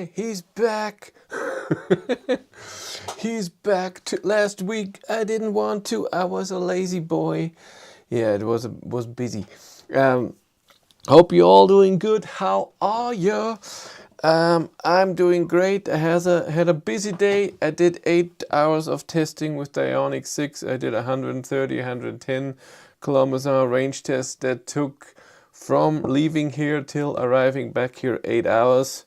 boy, he's back. He's back. Last week I didn't want to. I was a lazy boy. Yeah, it was busy. Hope you're all doing good. How are you? I'm doing great. I had a busy day. I did 8 hours of testing with the Ioniq 6. I did 130, 110 kilometers range test that took from leaving here till arriving back here 8 hours,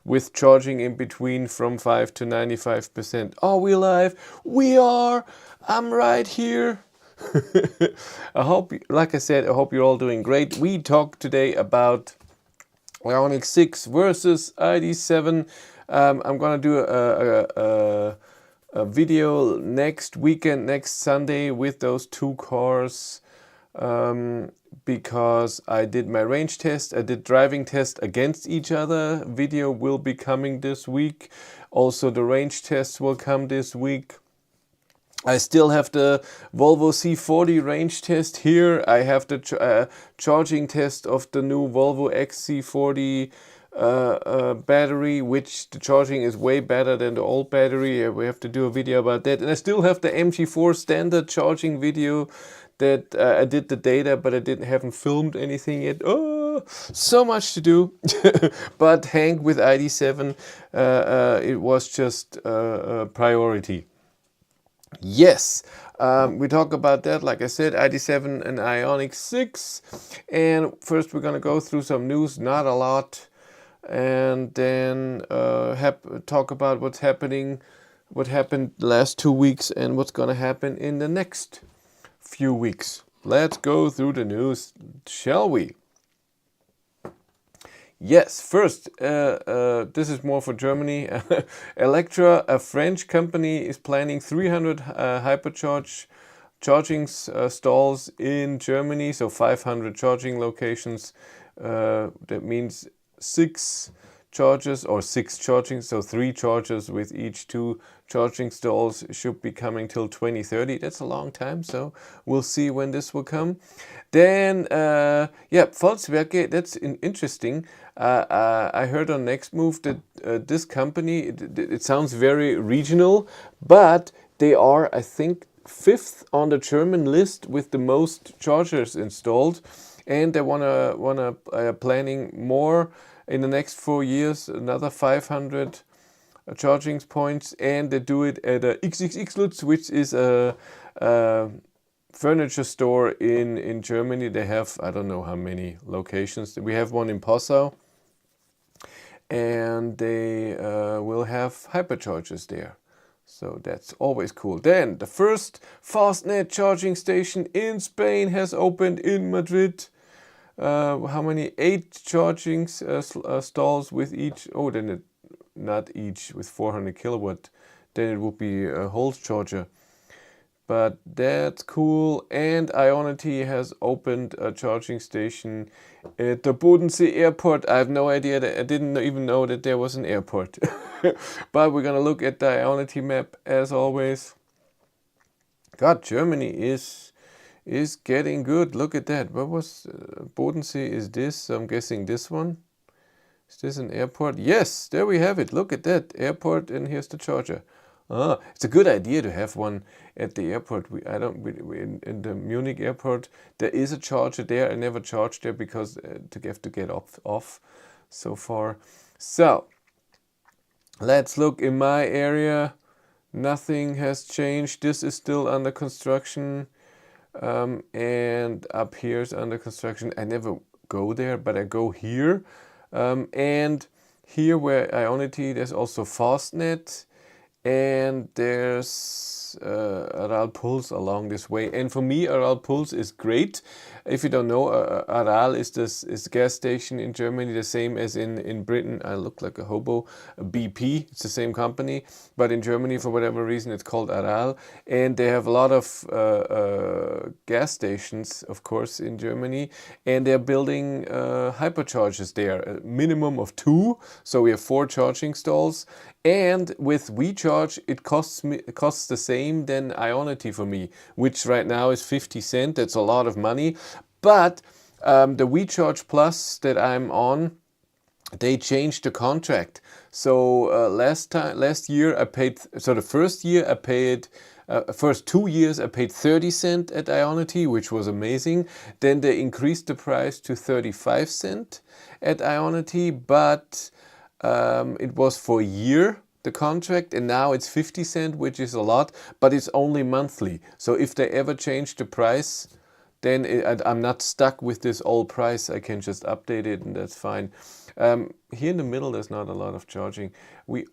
with charging in between from 5 to 95%. Are we live? We are! I'm right here! I hope, like I said, I hope you're all doing great. We talk today about Ioniq 6 versus Id.7. I'm gonna do a video next weekend, next Sunday, with those two cars, because I did my range test, I did driving test against each other. Video will be coming this week. Also the range tests will come this week. I still have the Volvo C40 range test here. I have the charging test of the new Volvo XC40 battery, which the charging is way better than the old battery. We have to do a video about that. And I still have the MG4 standard charging video that I did the data, but I haven't filmed anything yet. Oh, so much to do. But Hank with Id.7, it was just a priority. Yes, we talk about that, like I said, Id.7 and Ioniq 6. And first we're going to go through some news, not a lot, and then talk about what happened the last 2 weeks and what's going to happen in the next few weeks. Let's go through the news, shall we? Yes, first, this is more for Germany. Electra, a French company, is planning 300 charging stalls in Germany, so 500 charging locations. That means 6 chargers or 6 charging, so 3 chargers with each 2 charging stalls should be coming till 2030. That's a long time, so we'll see when this will come. Then, yeah, Volkswagen, that's interesting. I heard on Next Move that this company, it sounds very regional, but they are, I think, 5th on the German list with the most chargers installed, and they wanna planning more in the next 4 years, another 500 charging points, and they do it at a XXX Lutz, which is a furniture store in Germany. They have, I don't know how many locations. We have one in Passau, and they will have hyperchargers there. So that's always cool. Then the first fastnet charging station in Spain has opened in Madrid. How many? 8 charging stalls with each. Oh, then it, not each with 400 kilowatt. Then it would be a whole charger. But that's cool. And Ionity has opened a charging station at the Bodensee airport. I have no idea, I didn't even know that there was an airport. But we're gonna look at the Ionity map as always. God, Germany is getting good. Look at that. What was Bodensee? Is this? I'm guessing this one. Is this an airport? Yes, there we have it. Look at that airport, and here's the charger. Ah, it's a good idea to have one at the airport. In the Munich airport there is a charger there. I never charged there because to get off so far. So let's look in my area. Nothing has changed. This is still under construction, and up here is under construction. I never go there, but I go here, and here where Ionity, there's also Fastnet. And there's Aral Puls along this way. And for me, Aral Puls is great. If you don't know, Aral is the gas station in Germany, the same as in Britain. I look like a hobo. BP, it's the same company. But in Germany, for whatever reason, it's called Aral. And they have a lot of gas stations, of course, in Germany. And they're building hyperchargers there, a minimum of 2. So we have 4 charging stalls. And with WeCharge, it costs the same than Ionity for me, which right now is 50 cents. That's a lot of money. But the WeCharge Plus that I'm on they changed the contract. So last year I paid, so the first year I paid, first 2 years I paid 30 cent at Ionity, which was amazing. Then they increased the price to 35 cent at Ionity, but it was for a year, the contract, and now it's 50 cent, which is a lot, but it's only monthly. So if they ever change the price, then I'm not stuck with this old price. I can just update it and that's fine. Here in the middle there's not a lot of charging.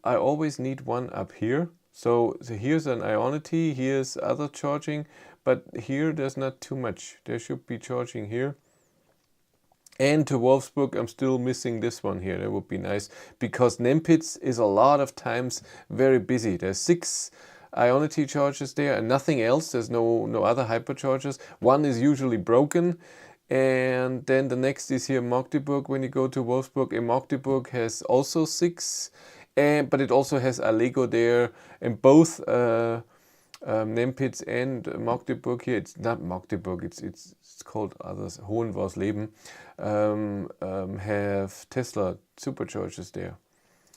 I always need one up here. So here's an Ionity, here's other charging, but here there's not too much. There should be charging here. And to Wolfsburg, I'm still missing this one here. That would be nice, because Nempitz is a lot of times very busy. There's 6 Ionity chargers there and nothing else. There's no other hyperchargers. One is usually broken. And then the next is here Magdeburg. When you go to Wolfsburg, and Magdeburg has also 6. But it also has Allego there. And both Nempitz and Magdeburg here, it's not Magdeburg, it's called others, Hohenwalsleben, have Tesla superchargers there.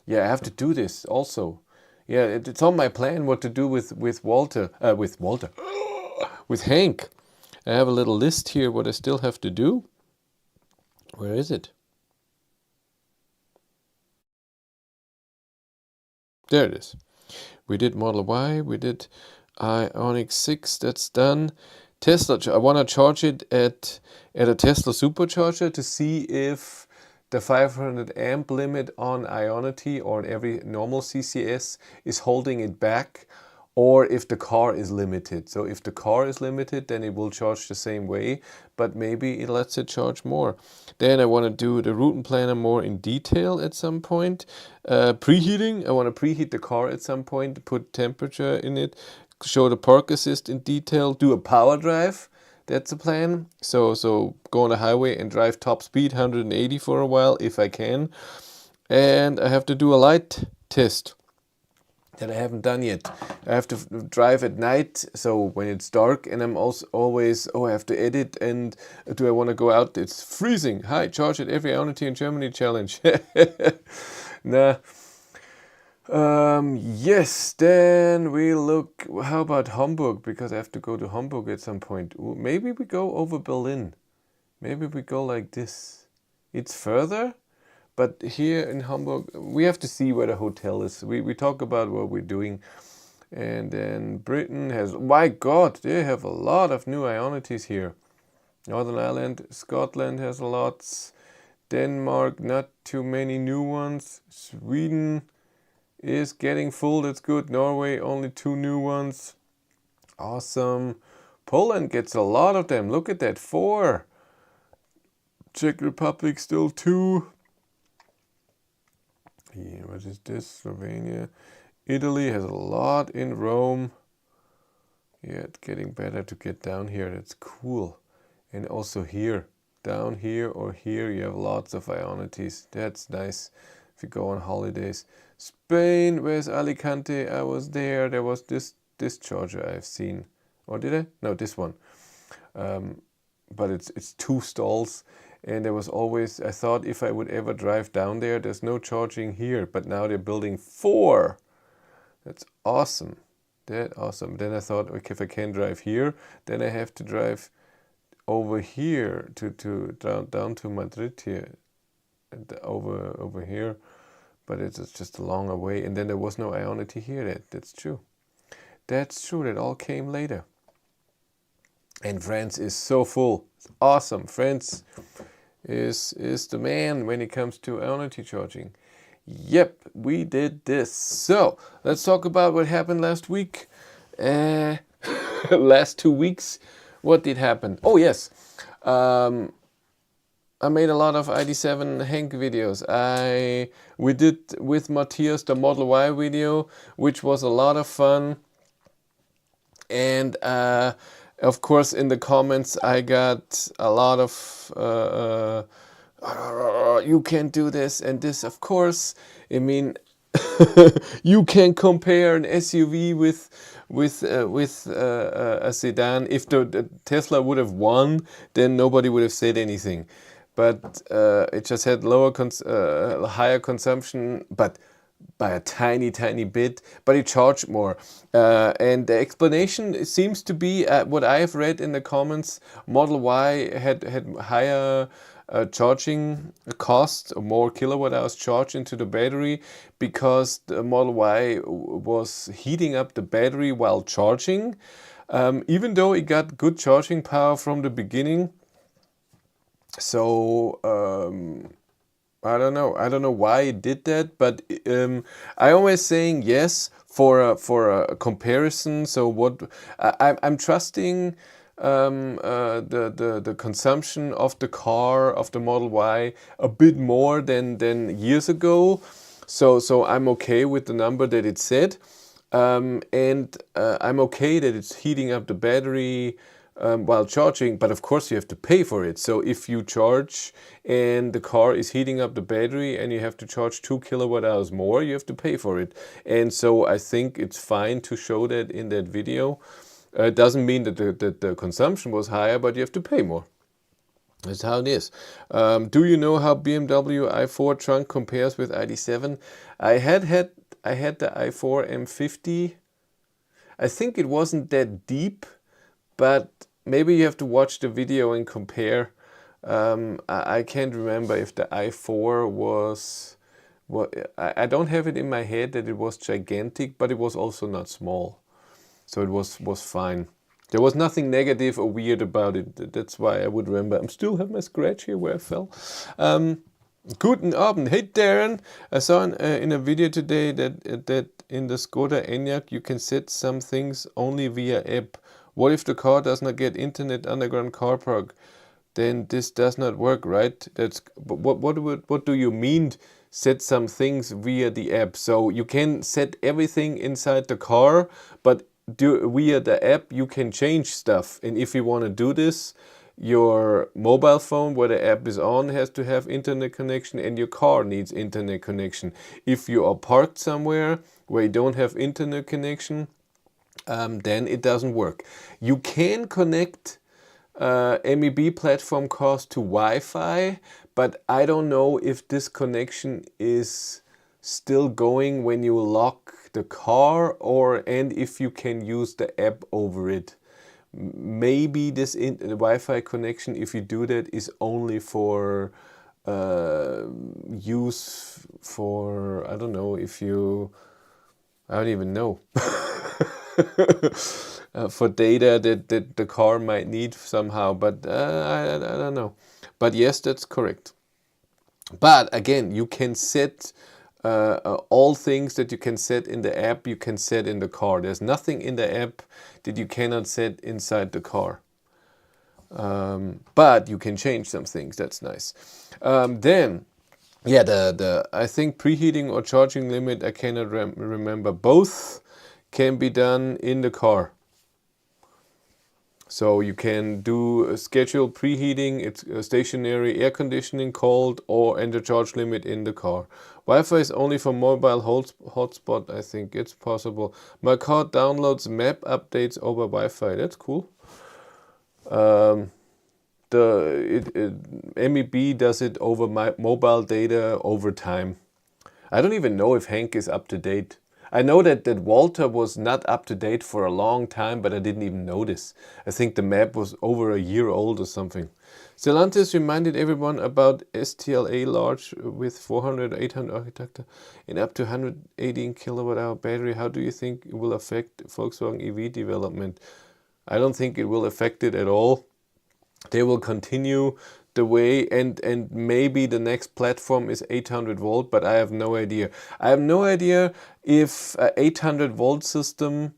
Yeah, I have to do this also. Yeah, it's on my plan what to do with Walter, with Hank. I have a little list here what I still have to do. Where is it? There it is. We did Model Y, we did Ioniq 6, that's done. Tesla, I want to charge it at a Tesla supercharger to see if the 500 amp limit on Ionity or on every normal CCS is holding it back, or if the car is limited. So if the car is limited, then it will charge the same way, but maybe it lets it charge more. Then I want to do the Routen Planner more in detail at some point. Preheating, I want to preheat the car at some point, put temperature in it, show the park assist in detail, do a power drive. That's the plan. So go on the highway and drive top speed 180 for a while if I can. And I have to do a light test that I haven't done yet. I have to drive at night, so when it's dark, and I'm also always, I have to edit, and do I want to go out? It's freezing. Hi, charge at every Ionity in Germany challenge. Nah. Yes, then we look, how about Hamburg? Because I have to go to Hamburg at some point. Ooh, maybe we go over Berlin. Maybe we go like this. It's further, but here in Hamburg, we have to see where the hotel is. We talk about what we're doing. And then Britain has, my God, they have a lot of new Ionities here. Northern Ireland, Scotland has a lot. Denmark, not too many new ones. Sweden is getting full, that's good. Norway, only 2 new ones. Awesome. Poland gets a lot of them. Look at that, 4. Czech Republic, still 2. Yeah, what is this? Slovenia. Italy has a lot in Rome. Yeah, it's getting better to get down here. That's cool. And also here, down here or here, you have lots of Ionities. That's nice if you go on holidays. Spain, where's Alicante? I was there. There was this charger I've seen. Or did I? No, this one. But it's 2 stalls. And there was always, I thought if I would ever drive down there, there's no charging here. But now they're building 4. That's awesome. That's awesome. Then I thought, okay, if I can drive here, then I have to drive over here to down to Madrid here. And over here. But it's just a longer way. And then there was no Ionity here. That's true. That's true. That all came later. And France is so full. It's awesome. France is the man when it comes to Ionity charging. Yep, we did this. So let's talk about what happened last week. Last 2 weeks. What did happen? Oh yes. I made a lot of Id.7 Hank videos. We did with Matthias the Model Y video, which was a lot of fun. And of course in the comments I got a lot of you can't do this and this. Of course, I mean, you can compare an SUV with a sedan. If the Tesla would have won, then nobody would have said anything. but it just had higher consumption, but by a tiny bit, but it charged more. And the explanation seems to be, what I have read in the comments, Model Y had higher charging costs, or more kilowatt hours charged into the battery, because the Model Y was heating up the battery while charging. Even though it got good charging power from the beginning. So I don't know why it did that, but I always saying yes for a comparison. So what I'm trusting the consumption of the car, of the Model Y, a bit more than years ago. So I'm okay with the number that it said, and I'm okay that it's heating up the battery while charging, but of course you have to pay for it. So if you charge and the car is heating up the battery and you have to charge 2 kilowatt hours more, you have to pay for it. And so I think it's fine to show that in that video. It doesn't mean that the consumption was higher, but you have to pay more. That's how it is. Do you know how BMW i4 trunk compares with Id.7? I had the i4 M50. I think it wasn't that deep, but maybe you have to watch the video and compare. I can't remember if the i4 was... I don't have it in my head that it was gigantic, but it was also not small. So it was fine. There was nothing negative or weird about it. That's why I would remember. I still have my scratch here where I fell. Guten Abend. Hey Darren, I saw in a video today that in the Skoda Enyaq you can set some things only via app. What if the car does not get internet underground car park? Then this does not work, right? What do you mean set some things via the app? So you can set everything inside the car, but via the app you can change stuff. And if you want to do this, your mobile phone where the app is on has to have internet connection, and your car needs internet connection. If you are parked somewhere where you don't have internet connection, then it doesn't work. You can connect MEB platform cars to Wi-Fi, but I don't know if this connection is still going when you lock the car, and if you can use the app over it. Maybe this the Wi-Fi connection, if you do that, is only for use for, I don't know, I don't even know. For data that the car might need somehow, but I don't know. But yes, that's correct. But again, you can set all things that you can set in the app, you can set in the car. There's nothing in the app that you cannot set inside the car. But you can change some things, that's nice. Then, yeah, I think preheating or charging limit, I cannot remember. Both can be done in the car. So you can do a scheduled preheating, it's stationary air conditioning, cold, and the charge limit in the car. Wi-Fi is only for mobile hotspot, I think it's possible. My car downloads map updates over Wi-Fi, that's cool. MEB does it over my mobile data over time. I don't even know if Hank is up to date. I know that Walter was not up to date for a long time, but I didn't even notice. I think the map was over a year old or something. Stellantis reminded everyone about STLA large with 400, 800 architecture and up to 118 kilowatt hour battery. How do you think it will affect Volkswagen EV development? I don't think it will affect it at all. They will continue the way, and maybe the next platform is 800 volt, but I have no idea. I have no idea if a 800 volt system,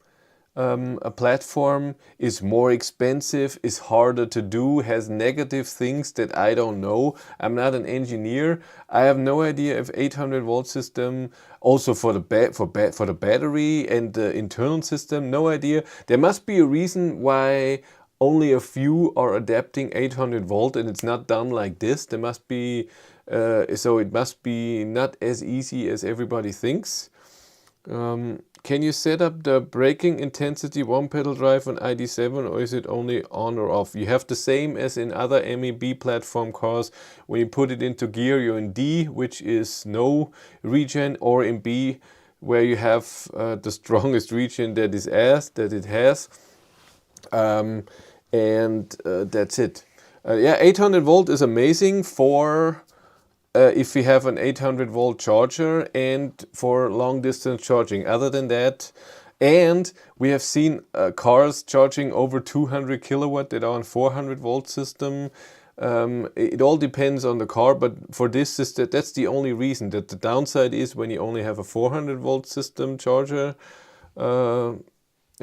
a platform, is more expensive, is harder to do, has negative things that I don't know. I'm not an engineer. I have no idea if 800 volt system, also for the battery and the internal system, no idea. There must be a reason why only a few are adapting 800 volt, and it's not done like this. There must be, so it must be not as easy as everybody thinks. Can you set up the braking intensity one pedal drive on Id.7, or is it only on or off? You have the same as in other MEB platform cars. When you put it into gear, you're in D, which is no regen, or in B, where you have the strongest regen that it has. That's it. Yeah, 800 volt is amazing for if we have an 800 volt charger and for long distance charging. Other than that, and we have seen cars charging over 200 kilowatt that are on 400 volt system. It all depends on the car, but for this system, that's the only reason. That the downside is when you only have a 400 volt system charger and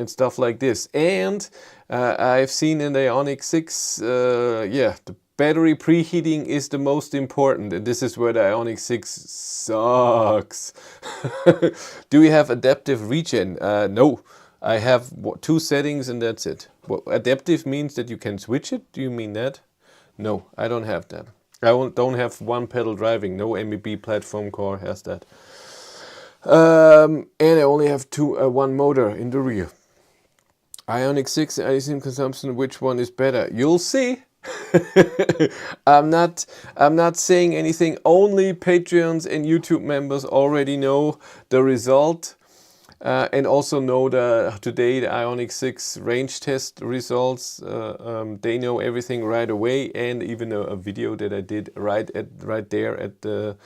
stuff like this. And I've seen in the Ioniq 6, yeah, the battery preheating is the most important, and this is where the Ioniq 6 sucks. Do we have adaptive regen? No, I have 2 settings and that's it. What adaptive means that you can switch it? Do you mean that? No, I don't have that. I don't have one pedal driving. No MEB platform car has that. And I only have one motor in the rear. Ioniq 6 IC consumption, which one is better? You'll see. I'm not saying anything. Only Patreons and YouTube members already know the result, and also know today the Ioniq 6 range test results. They know everything right away, and even a video that I did right there at the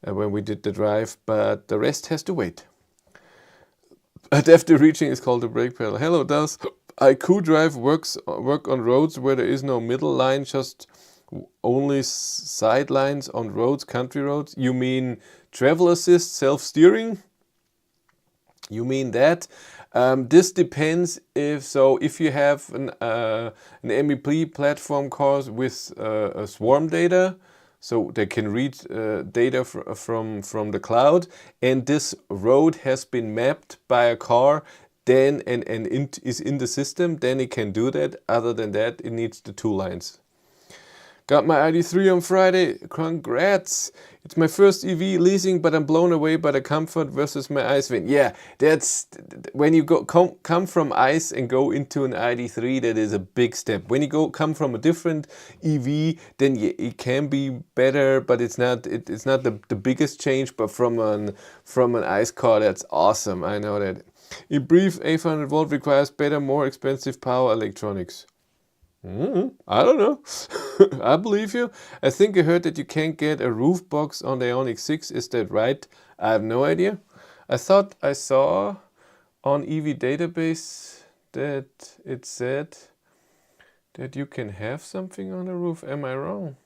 when we did the drive. But the rest has to wait. Adaptive reaching is called the brake pedal. Hello, does IQ Drive work on roads where there is no middle line, just only side lines on roads, country roads? You mean travel assist, self-steering? You mean that? This depends. If you have an MEP platform cars with a swarm data, so they can read data from the cloud, and this road has been mapped by a car, then is in the system, then it can do that. Other than that, it needs the 2 lines. Got my ID.3 on Friday. Congrats! It's my first EV leasing, but I'm blown away by the comfort versus my ICE van. Yeah, that's when you come from ICE and go into an ID.3. That is a big step. When you come from a different EV, then it can be better, but it's not the biggest change. But from an ICE car, that's awesome. I know that. In brief, 800 volt requires better, more expensive power electronics. I don't know. I believe you. I think I heard that you can't get a roof box on the Ioniq 6. Is that right? I have no idea. I thought I saw on EV database that it said that you can have something on the roof. Am I wrong?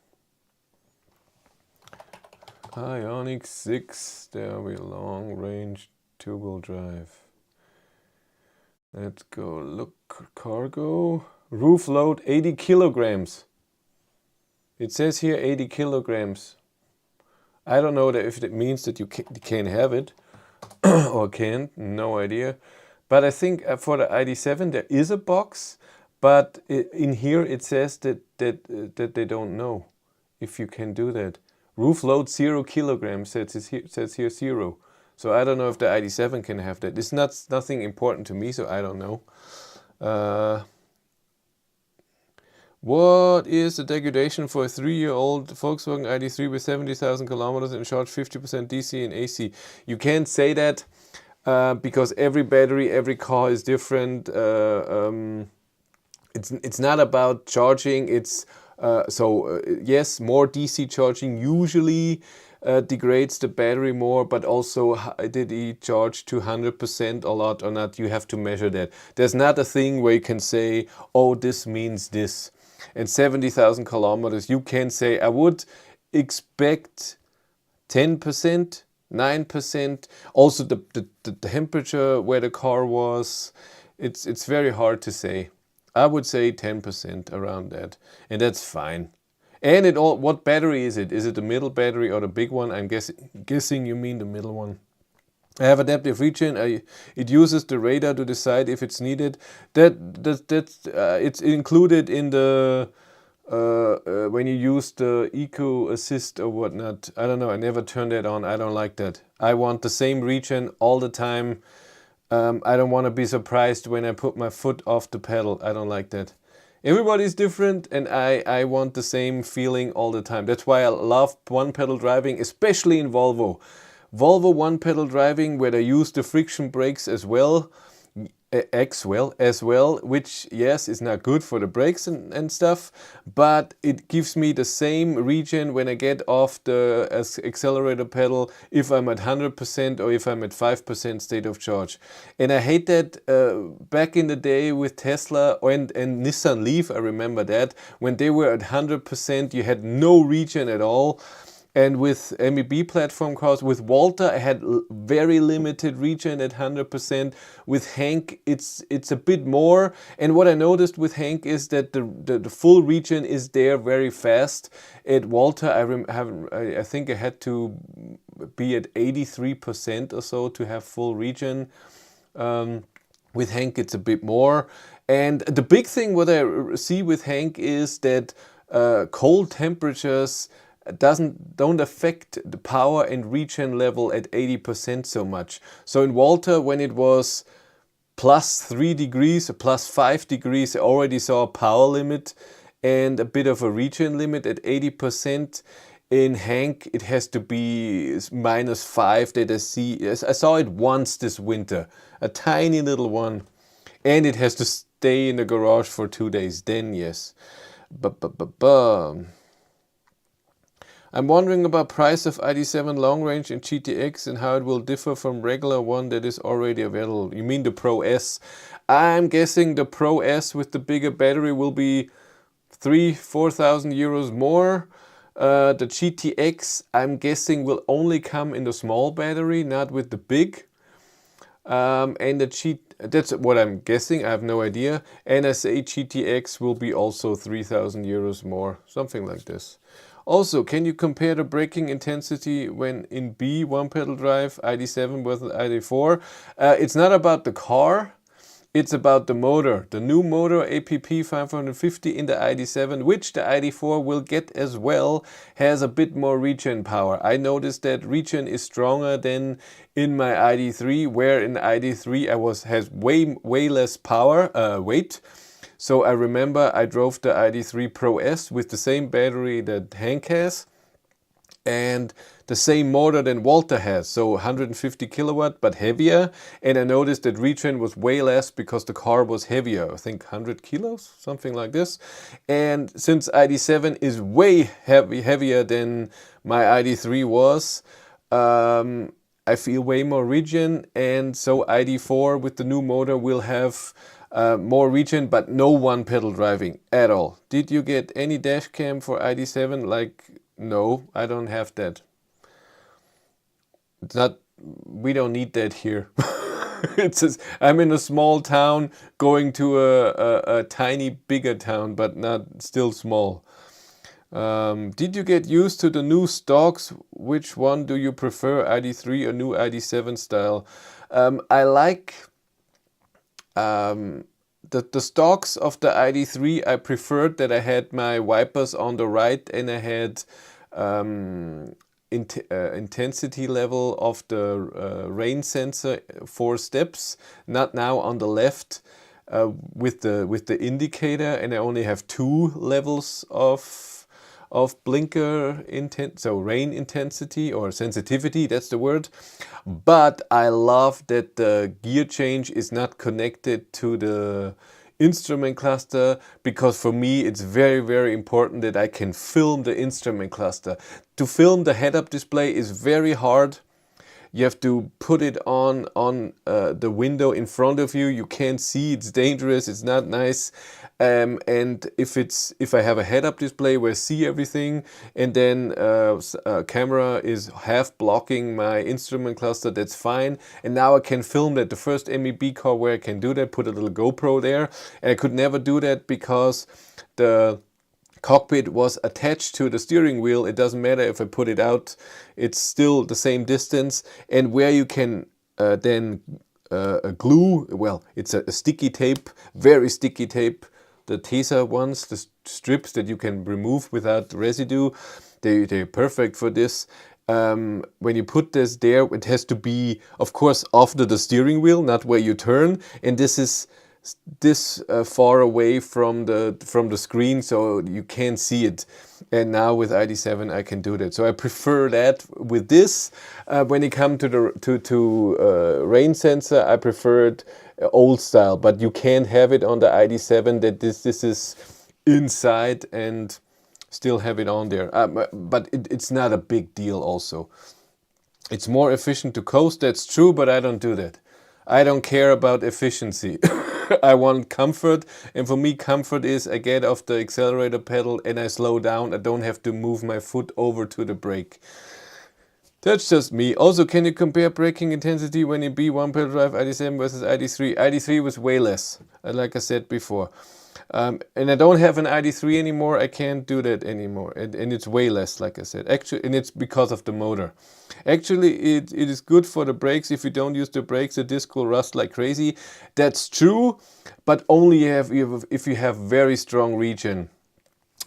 Ioniq 6, there we long range 2-wheel drive. Let's go look. Cargo. Roof load 80 kilograms. It says here 80 kilograms. I don't know if it means that you can have it or can't. No idea. But I think for the ID.7 there is a box, but in here it says that they don't know if you can do that. Roof load 0 kilograms says here 0. So I don't know if the ID.7 can have that. It's nothing important to me, so I don't know. What is the degradation for a 3-year-old Volkswagen ID.3 with 70,000 kilometers and charged 50% DC and AC? You can't say that because every battery, every car is different. It's not about charging. It's yes, more DC charging usually degrades the battery more, but also did he charge to 100% a lot or not? You have to measure that. There's not a thing where you can say, oh, this means this. And 70,000 kilometers, you can say, I would expect 10%, 9%. Also the temperature where the car was, it's very hard to say. I would say 10% around that, and that's fine. And what battery is it? Is it the middle battery or the big one? I'm guessing you mean the middle one. I have adaptive regen. It uses the radar to decide if it's needed. It's included in the when you use the eco assist or whatnot. I don't know, I never turned that on. I don't like that. I want the same regen all the time. I don't want to be surprised when I put my foot off the pedal. I don't like that. Everybody's different, and I want the same feeling all the time. That's why I love one pedal driving, especially in Volvo. Volvo one pedal driving, where they use the friction brakes as well, which yes is not good for the brakes and stuff, but it gives me the same regen when I get off the accelerator pedal if I'm at 100% or if I'm at 5% state of charge. And I hate that back in the day with Tesla and Nissan Leaf. I remember that when they were at 100% you had no regen at all. And with MEB platform cars, with Walter, I had very limited regen at 100%. With Hank, it's a bit more. And what I noticed with Hank is that the full regen is there very fast. At Walter, I think I had to be at 83% or so to have full regen. With Hank, it's a bit more. And the big thing what I see with Hank is that cold temperatures don't affect the power and regen level at 80% so much. So in Walter, when it was plus 3 degrees or plus 5 degrees, I already saw a power limit and a bit of a regen limit at 80%. In Hank, it has to be -5 that I see. I saw it once this winter, a tiny little one, and it has to stay in the garage for 2 days. Then yes. I'm wondering about price of Id.7 long range in GTX and how it will differ from regular one that is already available. You mean the Pro S? I'm guessing the Pro S with the bigger battery will be 3,000–4,000 euros more. The GTX, I'm guessing, will only come in the small battery, not with the big. And that's what I'm guessing, I have no idea. And I say GTX will be also 3,000 euros more, something like this. Also, can you compare the braking intensity when in B one pedal drive, Id.7 with Id.4? It's not about the car, it's about the motor. The new motor APP 550 in the Id.7, which the Id.4 will get as well, has a bit more regen power. I noticed that regen is stronger than in my Id.3, where in Id.3 has way less power, weight. So I remember I drove the Id.3 Pro S with the same battery that Hank has and the same motor than Walter has, so 150 kilowatt but heavier, and I noticed that regen was way less because the car was heavier, I think 100 kilos, something like this. And since Id.7 is way heavier than my Id.3 was, I feel way more regen, and so Id.4 with the new motor will have more regen, but no one pedal driving at all. Did you get any dash cam for Id.7? Like, no, I don't have that. It's not, we don't need that here. I'm in a small town going to a tiny bigger town, but not still small. Did you get used to the new stocks? Which one do you prefer, Id.3 or new Id.7 style? I like the stocks of the Id.3. I preferred that I had my wipers on the right and I had intensity level of the rain sensor 4 steps, not now on the left with the indicator, and I only have 2 levels of blinker so rain intensity or sensitivity, that's the word. But I love that the gear change is not connected to the instrument cluster, because for me it's very important that I can film the instrument cluster. To film the head-up display is very hard. You have to put it on the window in front of you. You can't see, it's dangerous, it's not nice. And if I have a head-up display where I see everything, and then a camera is half blocking my instrument cluster, that's fine. And now I can film that. The first MEB car where I can do that, put a little GoPro there. And I could never do that because the cockpit was attached to the steering wheel. It doesn't matter if I put it out, it's still the same distance. And where you can then glue, well, it's a sticky tape, very sticky tape, Tesa ones, the strips that you can remove without residue. They're perfect for this. When you put this there, it has to be, of course, after the steering wheel, not where you turn. And this is this far away from the screen, so you can't see it. And now with Id.7 I can do that. So I prefer that with this. When it comes to the rain sensor, I prefer it old style, but you can have it on the Id.7 that this is inside and still have it on there. But it's not a big deal also. It's more efficient to coast, that's true, but I don't do that. I don't care about efficiency. I want comfort, and for me comfort is I get off the accelerator pedal and I slow down. I don't have to move my foot over to the brake. That's just me. Also, can you compare braking intensity when you B1 pedal drive Id.7 versus Id.3? Id.3 was way less, like I said before. And I don't have an Id.3 anymore. I can't do that anymore, and it's way less, like I said. Actually, and it's because of the motor. Actually, it is good for the brakes. If you don't use the brakes, the disc will rust like crazy. That's true, but only if you have very strong regen.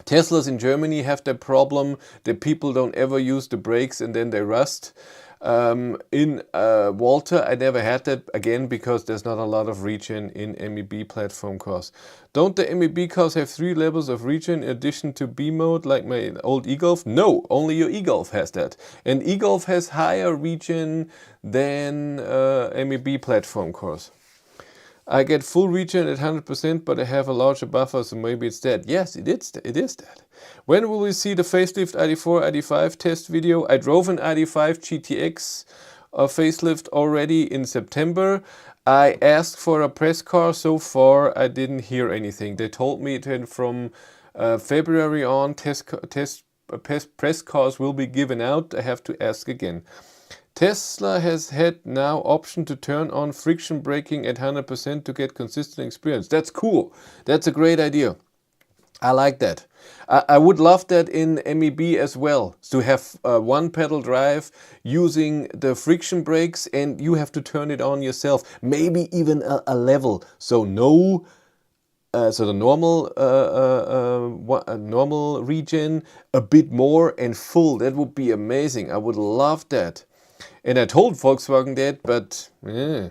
Teslas in Germany have the problem that people don't ever use the brakes and then they rust. In Walter, I never had that, again because there's not a lot of regen in MEB platform cars. Don't the MEB cars have 3 levels of regen in addition to B mode like my old e-Golf? No, only your e-Golf has that. And e-Golf has higher regen than MEB platform cars. I get full regen at 100%, but I have a larger buffer, so maybe it's that. Yes, it is that. When will we see the facelift ID4, ID5 test video? I drove an ID5 GTX facelift already in September. I asked for a press car. So far, I didn't hear anything. They told me that from February on, press cars will be given out. I have to ask again. Tesla has had now option to turn on friction braking at 100% to get consistent experience. That's cool. That's a great idea. I like that. I would love that in MEB as well, to have one pedal drive using the friction brakes and you have to turn it on yourself. Maybe even a level. So no, so the normal regen, a bit more and full. That would be amazing. I would love that. And I told Volkswagen that, but yeah.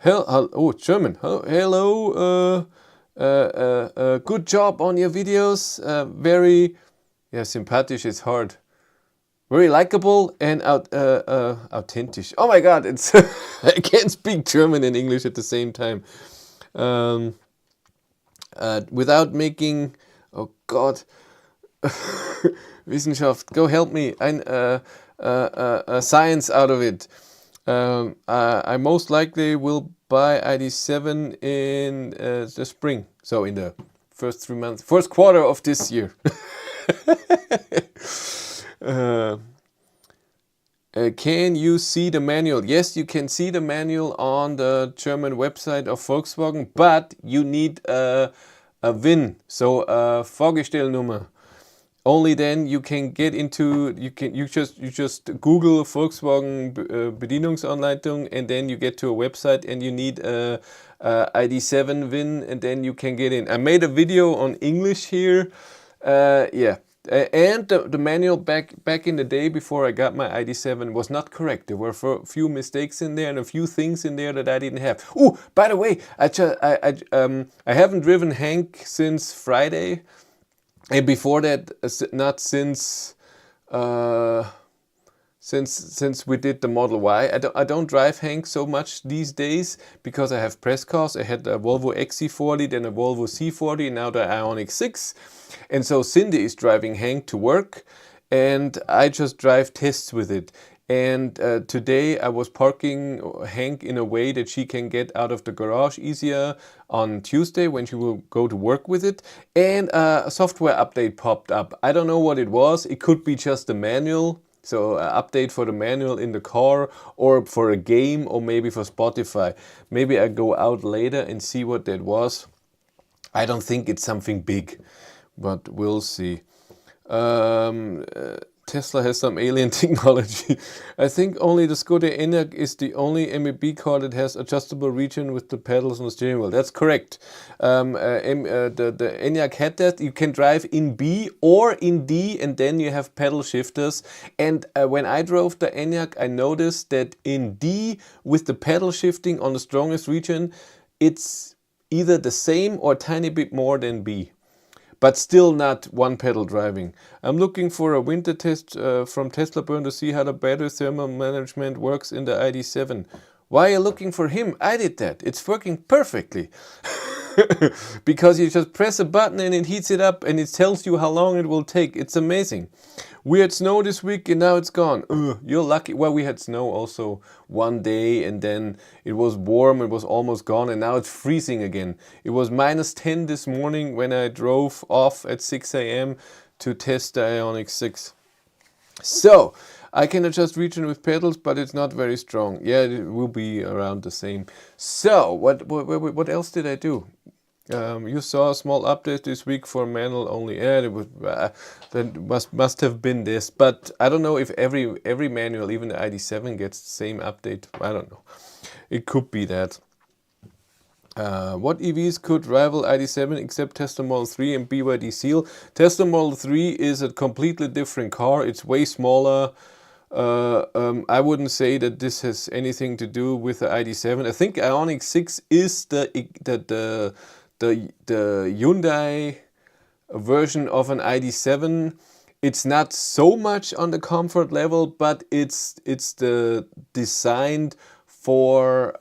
Oh, German. Hello. Good job on your videos. Very, yeah, sympathisch is hard. Very likable and authentisch. Oh my God, it's I can't speak German and English at the same time. Without making, oh God, Wissenschaft, go help me. Science out of it. I most likely will buy Id.7 in the spring, so in the first 3 months, first quarter of this year. Can you see the manual? Yes, you can see the manual on the German website of Volkswagen, but you need a VIN, so a Vorgestellnummer. Only then you can get into, you just Google Volkswagen Bedienungsanleitung and then you get to a website and you need a Id.7 VIN and then you can get in. I made a video on English here, yeah. And the manual back in the day before I got my Id.7 was not correct. There were a few mistakes in there and a few things in there that I didn't have. Oh, by the way, I haven't driven Hank since Friday. And before that, not since we did the Model Y. I don't drive Hank so much these days because I have press cars. I had a Volvo XC40, then a Volvo C40, and now the Ioniq 6. And so Cindy is driving Hank to work, and I just drive tests with it. And today I was parking Hank in a way that she can get out of the garage easier on Tuesday when she will go to work with it. And a software update popped up. I don't know what it was. It could be just a manual. So an update for the manual in the car or for a game or maybe for Spotify. Maybe I go out later and see what that was. I don't think it's something big, but we'll see. Tesla has some alien technology. I think only the Skoda Enyaq is the only MEB car that has adjustable region with the pedals on the steering wheel. That's correct. The Enyaq had that. You can drive in B or in D, and then you have pedal shifters. And when I drove the Enyaq, I noticed that in D, with the pedal shifting on the strongest region, it's either the same or a tiny bit more than B. But still not one pedal driving. I'm looking for a winter test from Tesla Burn to see how the battery thermal management works in the ID.7. Why are you looking for him? I did that. It's working perfectly. Because you just press a button and it heats it up and it tells you how long it will take. It's amazing. We had snow this week and now it's gone. You're lucky. Well, we had snow also one day and then it was warm, it was almost gone, and now it's freezing again. It was -10 this morning when I drove off at 6 a.m. to test the Ioniq 6. So, I can adjust region with pedals, but it's not very strong. Yeah, it will be around the same. So, what else did I do? You saw a small update this week for manual only. Yeah, it was, that must have been this. But I don't know if every manual, even the ID.7, gets the same update. I don't know. It could be that. What EVs could rival ID.7 except Tesla Model 3 and BYD Seal? Tesla Model 3 is a completely different car. It's way smaller. I wouldn't say that this has anything to do with the ID.7. I think Ioniq 6 is the Hyundai version of an ID.7. It's not so much on the comfort level, but it's the designed for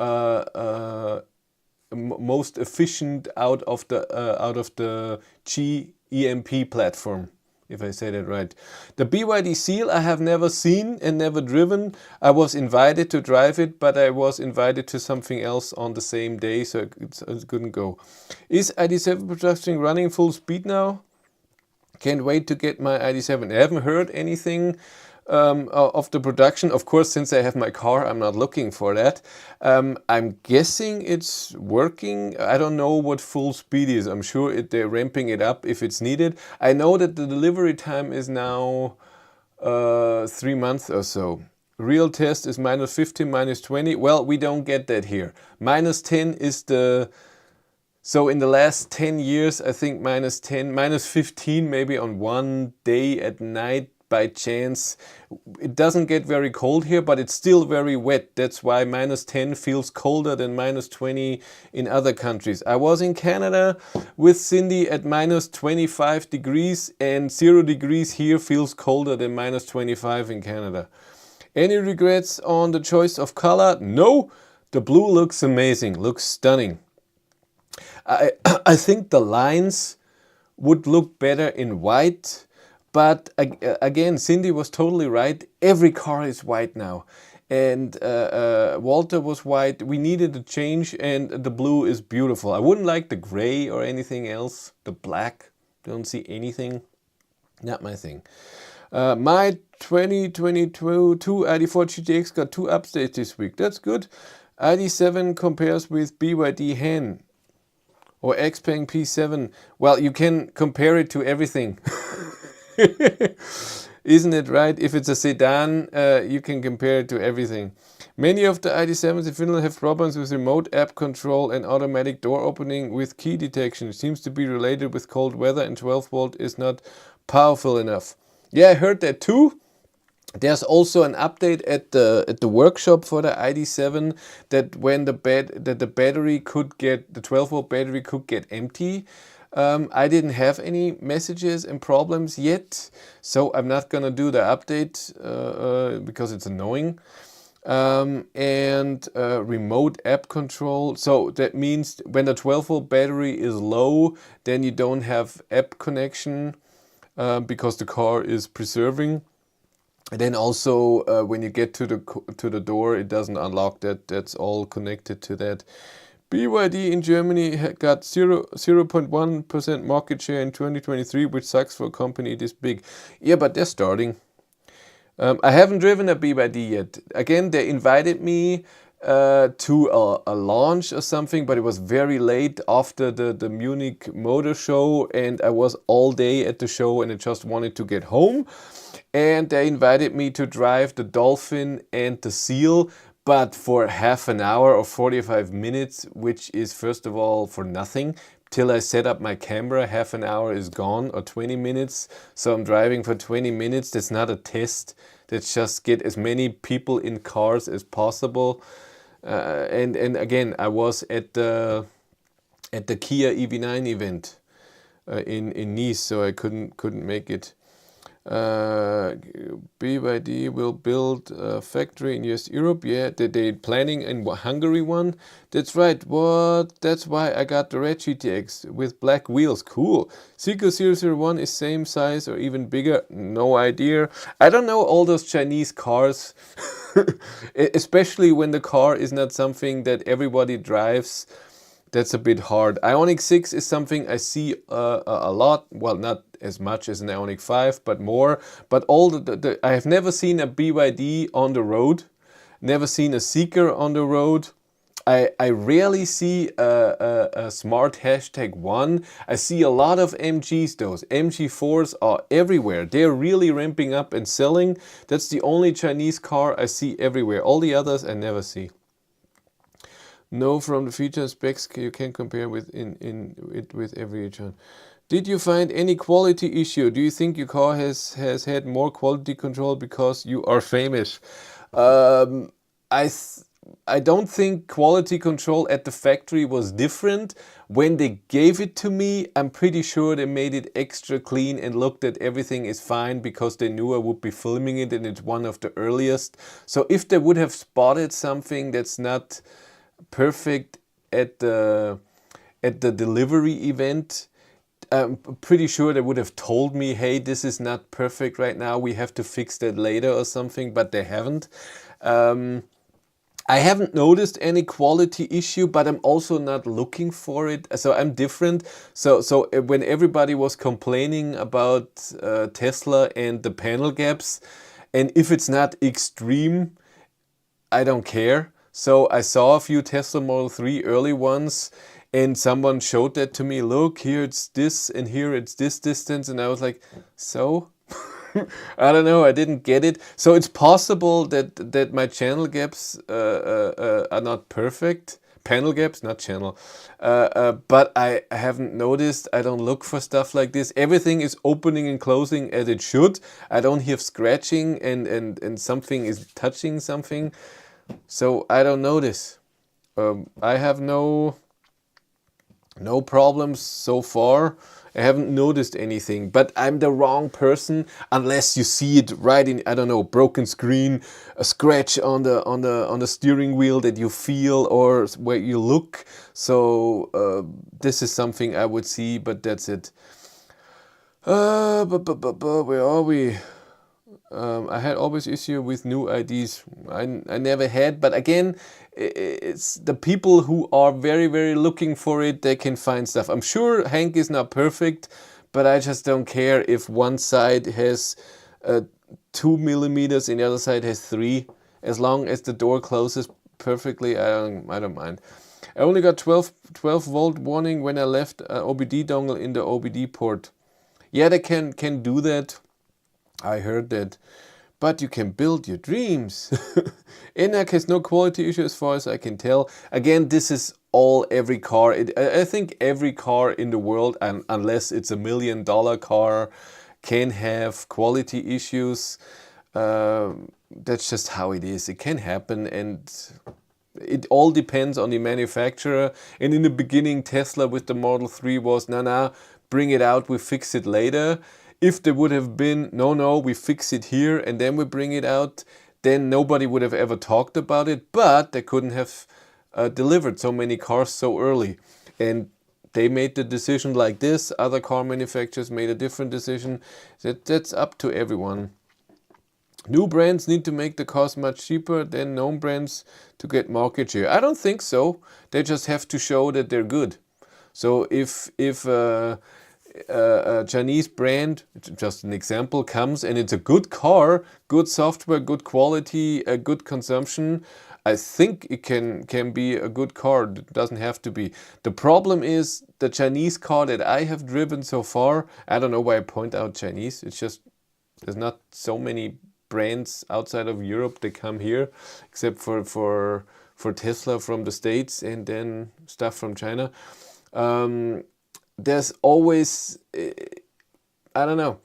most efficient out of the GEMP platform, if I say that right. The BYD Seal I have never seen and never driven. I was invited to drive it, but I was invited to something else on the same day, so it couldn't go. Is ID.7 production running full speed now? Can't wait to get my ID.7. I haven't heard anything of the production. Of course, since I have my car, I'm not looking for that. I'm guessing it's working. I don't know what full speed is. I'm sure they're ramping it up if it's needed. I know that the delivery time is now 3 months or so. Real test is -15, -20. Well, we don't get that here. -10 is the... So in the last 10 years, I think -10, -15 maybe on one day at night by chance. It doesn't get very cold here, but it's still very wet. That's why -10 feels colder than -20 in other countries. I was in Canada with Cindy at -25 degrees, and 0 degrees here feels colder than -25 in Canada. Any regrets on the choice of color? No, the blue looks amazing, looks stunning. I think the lines would look better in white, but again, Cindy was totally right. Every car is white now. And Walter was white. We needed a change, and the blue is beautiful. I wouldn't like the gray or anything else. The black, don't see anything. Not my thing. My 2022 ID.4 GTX got 2 updates this week. That's good. ID.7 compares with BYD Han. Or Xpeng P7. Well, you can compare it to everything. Isn't it right? If it's a sedan, you can compare it to everything. Many of the ID.7s in Finland have problems with remote app control and automatic door opening with key detection. It seems to be related with cold weather, and 12 volt is not powerful enough. Yeah, I heard that too. There's also an update at the workshop for the ID.7 that when the battery could get, the 12 volt battery could get empty. I didn't have any messages and problems yet, so I'm not gonna do the update because it's annoying. Remote app control. So that means when the 12 volt battery is low, then you don't have app connection because the car is preserving. And then also when you get to the door, it doesn't unlock that. That's all connected to that. BYD in Germany got 0.1% market share in 2023, which sucks for a company this big. Yeah, but they're starting. I haven't driven a BYD yet. Again, they invited me to a launch or something, but it was very late after the Munich Motor Show, and I was all day at the show and I just wanted to get home. and they invited me to drive the Dolphin and the Seal, but for half an hour or 45 minutes, which is first of all for nothing. Till I set up my camera, half an hour is gone, or 20 minutes. So I'm driving for 20 minutes. That's not a test. That's just get as many people in cars as possible. And again, I was at the Kia EV9 event in Nice, so I couldn't make it. BYD will build a factory in Europe. Yeah, they're planning in Hungary one. That's right. What? That's why I got the red GTX with black wheels. Cool. Seiko 001 is same size or even bigger. No idea. I don't know all those Chinese cars, especially when the car is not something that everybody drives. That's a bit hard. Ioniq 6 is something I see a lot. Well, not as much as an Ioniq 5, but more. But all I have never seen a BYD on the road. Never seen a Seeker on the road. I rarely see a smart #1. I see a lot of MGs. Those MG4s are everywhere. They're really ramping up and selling. That's the only Chinese car I see everywhere. All the others I never see. No, from the feature specs you can compare with with every H1. Did you find any quality issue? Do you think your car has had more quality control because you are famous? I don't think quality control at the factory was different. When they gave it to me, I'm pretty sure they made it extra clean and looked at everything is fine because they knew I would be filming it and it's one of the earliest. So if they would have spotted something that's not perfect at the delivery event, I'm pretty sure they would have told me, hey, this is not perfect right now, we have to fix that later or something, but they haven't. I haven't noticed any quality issue, but I'm also not looking for it. So I'm different. So when everybody was complaining about Tesla and the panel gaps, and if it's not extreme, I don't care. So I saw a few Tesla Model 3 early ones, and someone showed that to me. Look, here it's this and here it's this distance. And I was like, so? I don't know, I didn't get it. So it's possible that my channel gaps are not perfect. Panel gaps, not channel. But I haven't noticed. I don't look for stuff like this. Everything is opening and closing as it should. I don't hear scratching and something is touching something. So I don't notice. I have no problems so far. I haven't noticed anything, but I'm the wrong person unless you see it right in, I don't know, broken screen, a scratch on the steering wheel that you feel or where you look. So this is something I would see, but that's it. Where are we? I had always issue with new IDs. I never had, but again, it's the people who are very looking for it, they can find stuff. I'm sure Hank is not perfect, but I just don't care if one side has 2 millimeters and the other side has 3. As long as the door closes perfectly, I don't mind. I only got 12 volt warning when I left OBD dongle in the OBD port. Yeah, they can do that. I heard that, but you can build your dreams. Ioniq has no quality issue as far as I can tell. Again, this is every car. I think every car in the world, and unless it's $1 million car, can have quality issues. That's just how it is. It can happen, and it all depends on the manufacturer. And in the beginning, Tesla with the Model 3 was, nah, bring it out, we fix it later. If there would have been, no, we fix it here and then we bring it out, then nobody would have ever talked about it, but they couldn't have delivered so many cars so early. And they made the decision like this. Other car manufacturers made a different decision. That's up to everyone. New brands need to make the cars much cheaper than known brands to get market share. I don't think so. They just have to show that they're good. So if a Chinese brand, just an example, comes and it's a good car, good software, good quality, a good consumption, I think it can be a good car. It doesn't have to be. The problem is the Chinese car that I have driven so far, I don't know why I point out Chinese, it's just There's not so many brands outside of Europe that come here, except for Tesla from the States and then stuff from China. There's always, I don't know.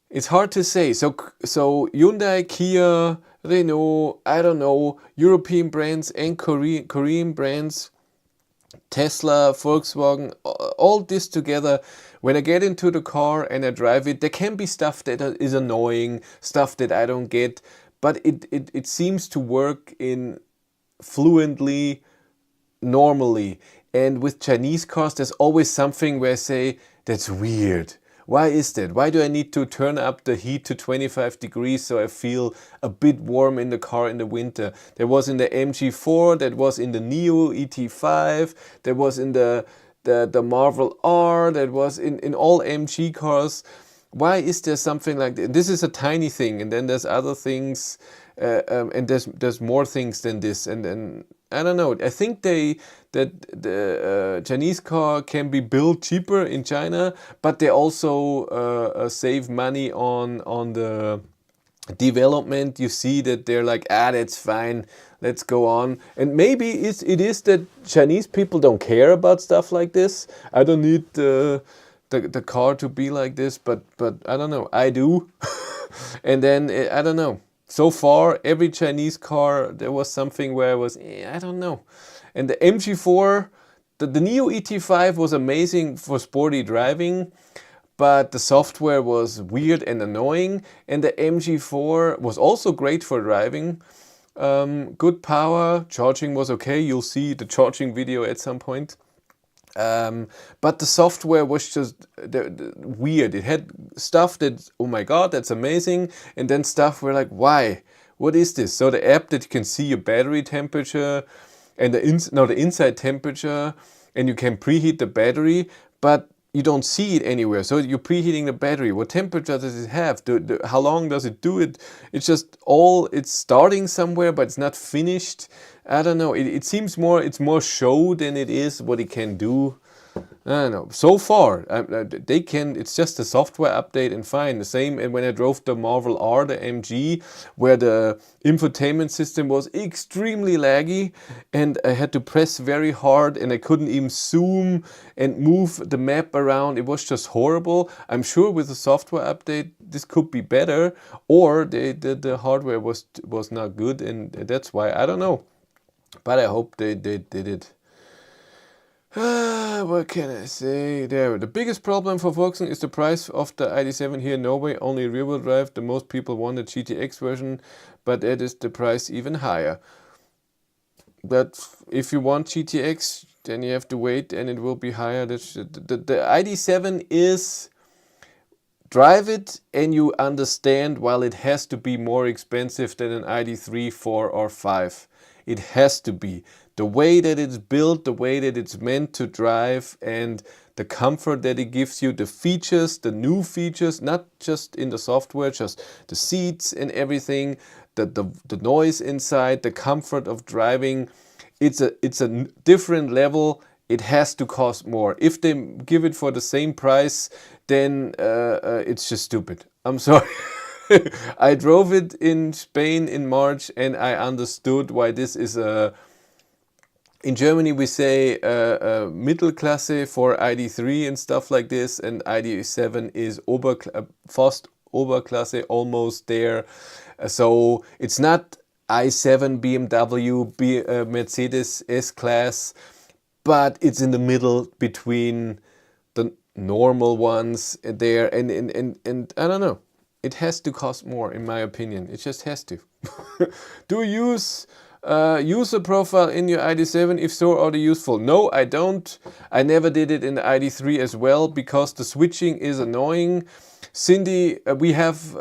It's hard to say. So Hyundai, Kia, Renault, I don't know, European brands and Korean brands, Tesla, Volkswagen, all this together. When I get into the car and I drive it, there can be stuff that is annoying, stuff that I don't get, but it seems to work in fluently, normally. And with Chinese cars, there's always something where I say, that's weird. Why is that? Why do I need to turn up the heat to 25 degrees so I feel a bit warm in the car in the winter? There was in the MG4, that was in the Neo ET5, that was in the Marvel R, that was in all MG cars. Why is there something like that? This is a tiny thing, and then there's other things, and there's more things than this, and then I don't know. I think that the Chinese car can be built cheaper in China, but they also save money on the development. You see that they're like, that's fine, let's go on. And maybe it is that Chinese people don't care about stuff like this. I don't need the car to be like this, but I don't know, I do. And then I don't know. So far, every Chinese car, there was something where I was, I don't know. And the MG4, the Neo ET5 was amazing for sporty driving, but the software was weird and annoying. And the MG4 was also great for driving. Good power, charging was okay. You'll see the charging video at some point. But the software was just weird. It had stuff that, oh my god, that's amazing, and then stuff where like, why? What is this? So the app that you can see your battery temperature and the inside temperature, and you can preheat the battery, but you don't see it anywhere. So you're preheating the battery. What temperature does it have? How long does it do it? It's just it's starting somewhere, but it's not finished. I don't know. It seems it's more show than it is what it can do. I don't know. So far, they can. It's just a software update and fine. The same. And when I drove the Marvel R, the MG, where the infotainment system was extremely laggy, and I had to press very hard, and I couldn't even zoom and move the map around. It was just horrible. I'm sure with the software update, this could be better, or the hardware was not good, and that's why I don't know. But I hope they did it. What can I say? The biggest problem for Volkswagen is the price of the Id.7 here in Norway. Only rear-wheel drive. The most people want the GTX version, but that is the price even higher. But if you want GTX, then you have to wait, and it will be higher. The Id.7 is, drive it and you understand, while it has to be more expensive than an Id.3, 4 or 5. It has to be. The way that it's built, the way that it's meant to drive, and the comfort that it gives you, the features, the new features, not just in the software, just the seats and everything, the noise inside, the comfort of driving. It's a different level. It has to cost more. If they give it for the same price, then it's just stupid. I'm sorry. I drove it in Spain in March, and I understood why this is a... In Germany we say Mittelklasse for Id.3 and stuff like this, and Id.7 is fast Oberklasse, almost there. So it's not i7 BMW, Mercedes S-Class, but it's in the middle between the normal ones there, and I don't know. It has to cost more, in my opinion. It just has to. Do you use user profile in your Id.7? If so, are they useful? No, I don't. I never did it in the Id.3 as well, because the switching is annoying. Cindy, we have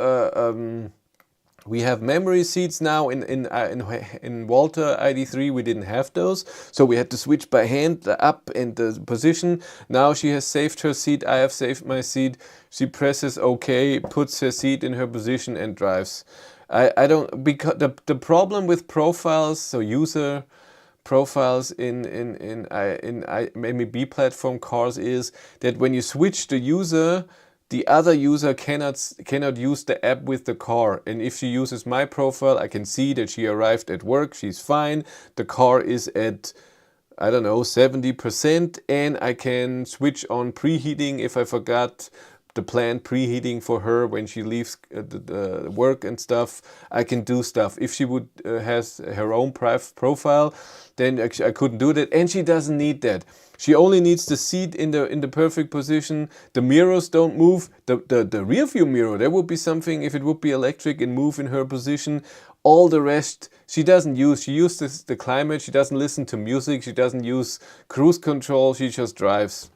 memory seats now in Walter Id.3. We didn't have those, so we had to switch by hand the up and the position. Now she has saved her seat. I have saved my seat. She presses OK, puts her seat in her position and drives. I don't, because the problem with profiles, so user profiles in maybe B platform cars, is that when you switch the user, the other user cannot use the app with the car. And if she uses my profile, I can see that she arrived at work, she's fine, the car is at, I don't know, 70%, and I can switch on preheating if I forgot the planned preheating for her when she leaves the work and stuff. I can do stuff. If she would has her own profile, then actually I couldn't do that, and she doesn't need that. She only needs the seat in the perfect position. The mirrors don't move. The rear view mirror, that would be something if it would be electric and move in her position. All the rest she doesn't use. She uses the climate. She doesn't listen to music. She doesn't use cruise control. She just drives.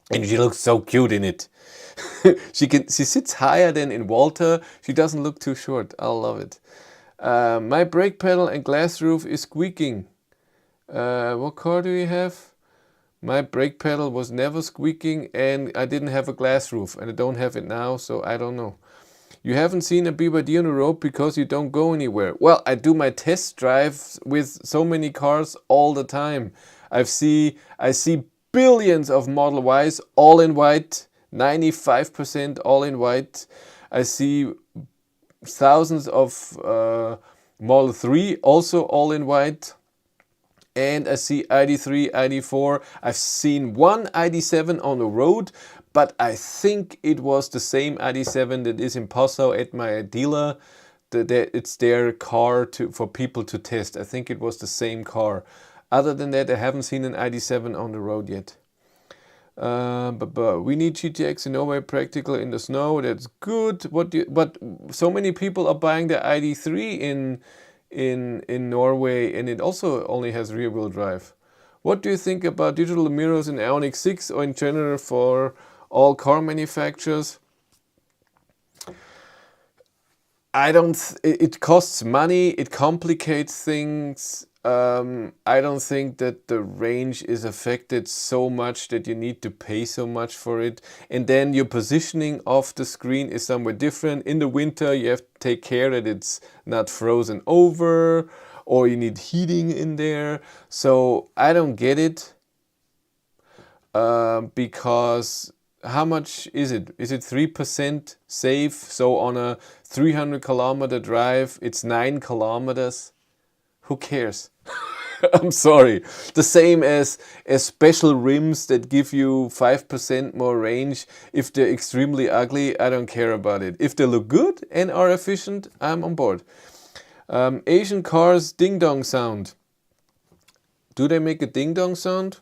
And she looks so cute in it. She sits higher than in Walter. She doesn't look too short. I love it. My brake pedal and glass roof is squeaking. What car do you have? My brake pedal was never squeaking, and I didn't have a glass roof, and I don't have it now, so I don't know. You haven't seen a BYD on the road because you don't go anywhere. Well, I do my test drives with so many cars all the time. I see billions of Model Ys all in white, 95% all in white. I see thousands of Model 3 also all in white. And I see ID3, ID4. I've seen one ID7 on the road, but I think it was the same ID7 that is in Passau at my dealer. It's their car for people to test. I think it was the same car. Other than that, I haven't seen an ID7 on the road yet. But we need GTX in Norway, practical in the snow. That's good. But so many people are buying the ID3 in Norway, and it also only has rear-wheel drive. What do you think about digital mirrors in Ioniq 6 or in general for all car manufacturers? It costs money, it complicates things. I don't think that the range is affected so much that you need to pay so much for it. And then your positioning of the screen is somewhere different. In the winter, you have to take care that it's not frozen over, or you need heating in there. So I don't get it, because how much is it? Is it 3% safe? So on a 300-kilometer drive, it's 9 kilometers. Who cares? I'm sorry. The same as special rims that give you 5% more range. If they're extremely ugly, I don't care about it. If they look good and are efficient, I'm on board. Asian cars ding-dong sound. Do they make a ding-dong sound?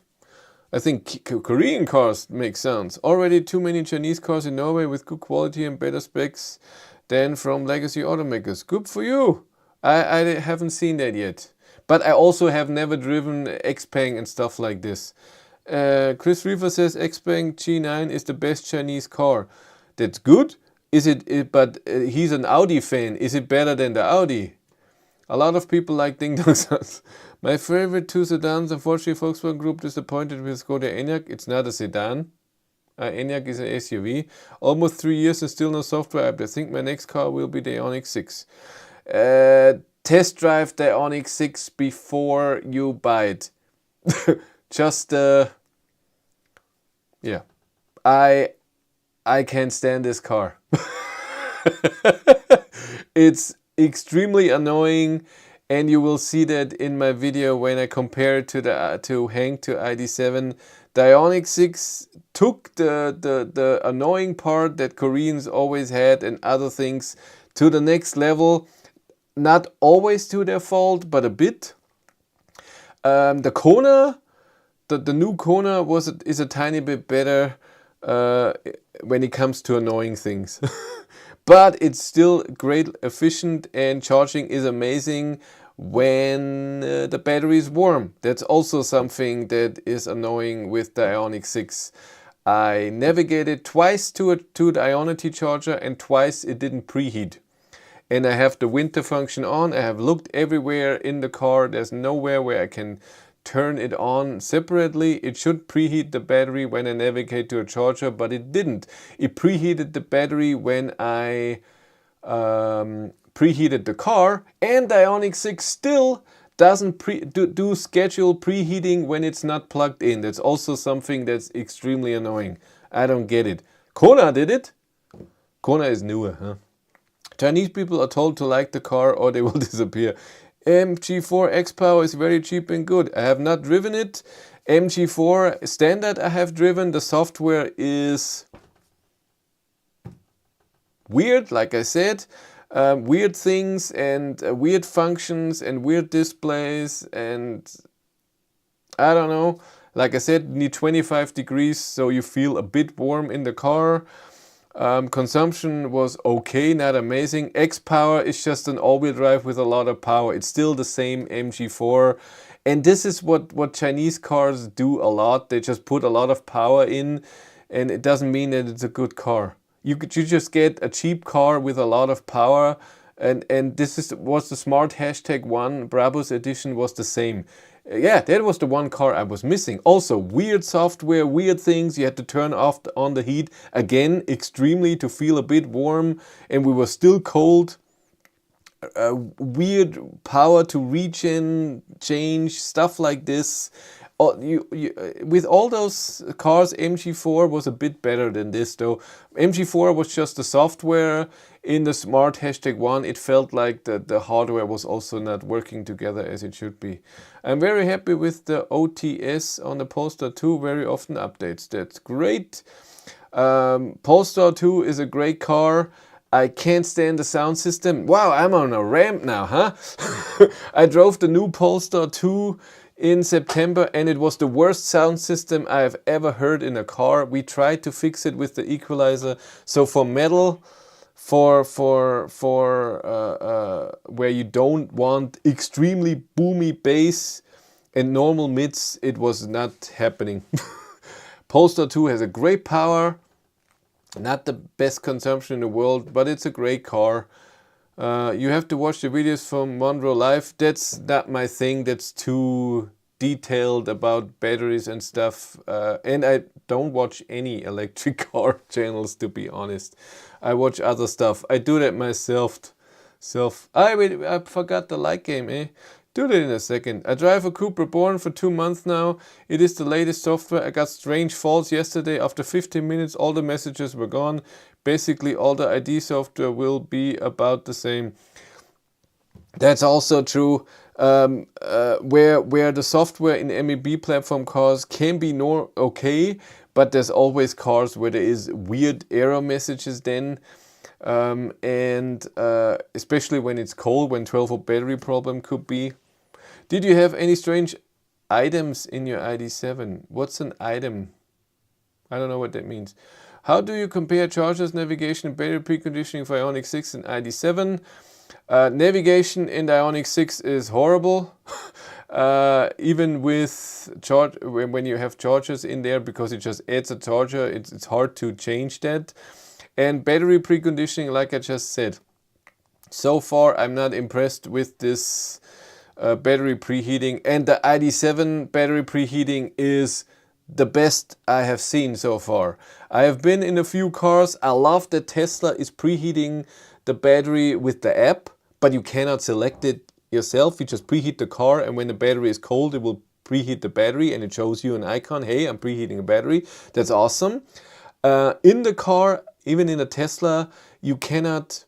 I think Korean cars make sounds. Already too many Chinese cars in Norway with good quality and better specs than from legacy automakers. Good for you. I haven't seen that yet. But I also have never driven Xpeng and stuff like this. Chris Reefer says Xpeng G9 is the best Chinese car. That's good. But he's an Audi fan. Is it better than the Audi? A lot of people like ding dong sounds. My favorite two sedans, unfortunately Volkswagen Group disappointed with Skoda Enyaq. It's not a sedan. Enyaq is an SUV. Almost 3 years and still no software update. I think my next car will be the Ioniq 6. Test drive the Ioniq 6 before you buy it. Just yeah, I can't stand this car. It's extremely annoying, and you will see that in my video when I compare it to Hank to ID.7. The Ioniq 6 took the annoying part that Koreans always had and other things to the next level. Not always to their fault, but a bit. The Kona, the new Kona is a tiny bit better when it comes to annoying things. But it's still great, efficient, and charging is amazing when the battery is warm. That's also something that is annoying with the Ioniq 6. I navigated twice to the Ionity charger, and twice it didn't preheat. And I have the winter function on. I have looked everywhere in the car. There's nowhere where I can turn it on separately. It should preheat the battery when I navigate to a charger, but it didn't. It preheated the battery when I preheated the car, and the Ioniq 6 still doesn't do schedule preheating when it's not plugged in. That's also something that's extremely annoying. I don't get it. Kona did it. Kona is newer, huh? Chinese people are told to like the car or they will disappear. MG4 X-Power is very cheap and good. I have not driven it. MG4 standard I have driven. The software is weird, like I said. Weird things and weird functions and weird displays, and I don't know. Like I said, need 25 degrees so you feel a bit warm in the car. Consumption was okay, not amazing. X-Power is just an all-wheel drive with a lot of power. It's still the same MG4. And this is what Chinese cars do a lot. They just put a lot of power in, and it doesn't mean that it's a good car. You just get a cheap car with a lot of power, and this was the smart #1 Brabus edition was the same. Yeah, that was the one car I was missing. Also, weird software, weird things. You had to turn off on the heat again extremely to feel a bit warm, and we were still cold. Weird power to regen change, stuff like this. With all those cars, MG4 was a bit better than this though. MG4 was just the software. In the smart #1 it felt like the hardware was also not working together as it should be. I'm very happy with the OTS on the Polestar 2, very often updates. That's great. Polestar 2 is a great car. I can't stand the sound system. Wow, I'm on a ramp now, huh? I drove the new Polestar 2 in September and it was the worst sound system I have ever heard in a car. We tried to fix it with the equalizer. So for metal, for where you don't want extremely boomy bass and normal mids, it was not happening. Polestar 2 has a great power. Not the best consumption in the world, but it's a great car. You have to watch the videos from Monroe Live. That's not my thing. That's too detailed about batteries and stuff. And I don't watch any electric car channels, to be honest. I watch other stuff. I do that myself. Wait, I forgot the light game, eh? Do that in a second. I drive a Cooper Born for 2 months now. It is the latest software. I got strange faults yesterday. After 15 minutes, all the messages were gone. Basically, all the ID software will be about the same. That's also true. Where the software in MEB platform cars can be okay, but there's always cars where there is weird error messages then. Especially when it's cold, when 12-volt battery problem could be. Did you have any strange items in your Id.7? What's an item? I don't know what that means. How do you compare chargers, navigation, and battery preconditioning for Ioniq 6 and Id.7? Navigation in the Ioniq 6 is horrible. Even with when you have chargers in there, because it just adds a charger, it's hard to change that. And battery preconditioning, like I just said, so far I'm not impressed with this battery preheating, and the Id.7 battery preheating is the best I have seen so far. I have been in a few cars. I love that Tesla is preheating the battery with the app, but you cannot select it yourself. You just preheat the car, and when the battery is cold, it will preheat the battery and it shows you an icon. Hey, I'm preheating a battery. That's awesome. In the car, even in a Tesla, you cannot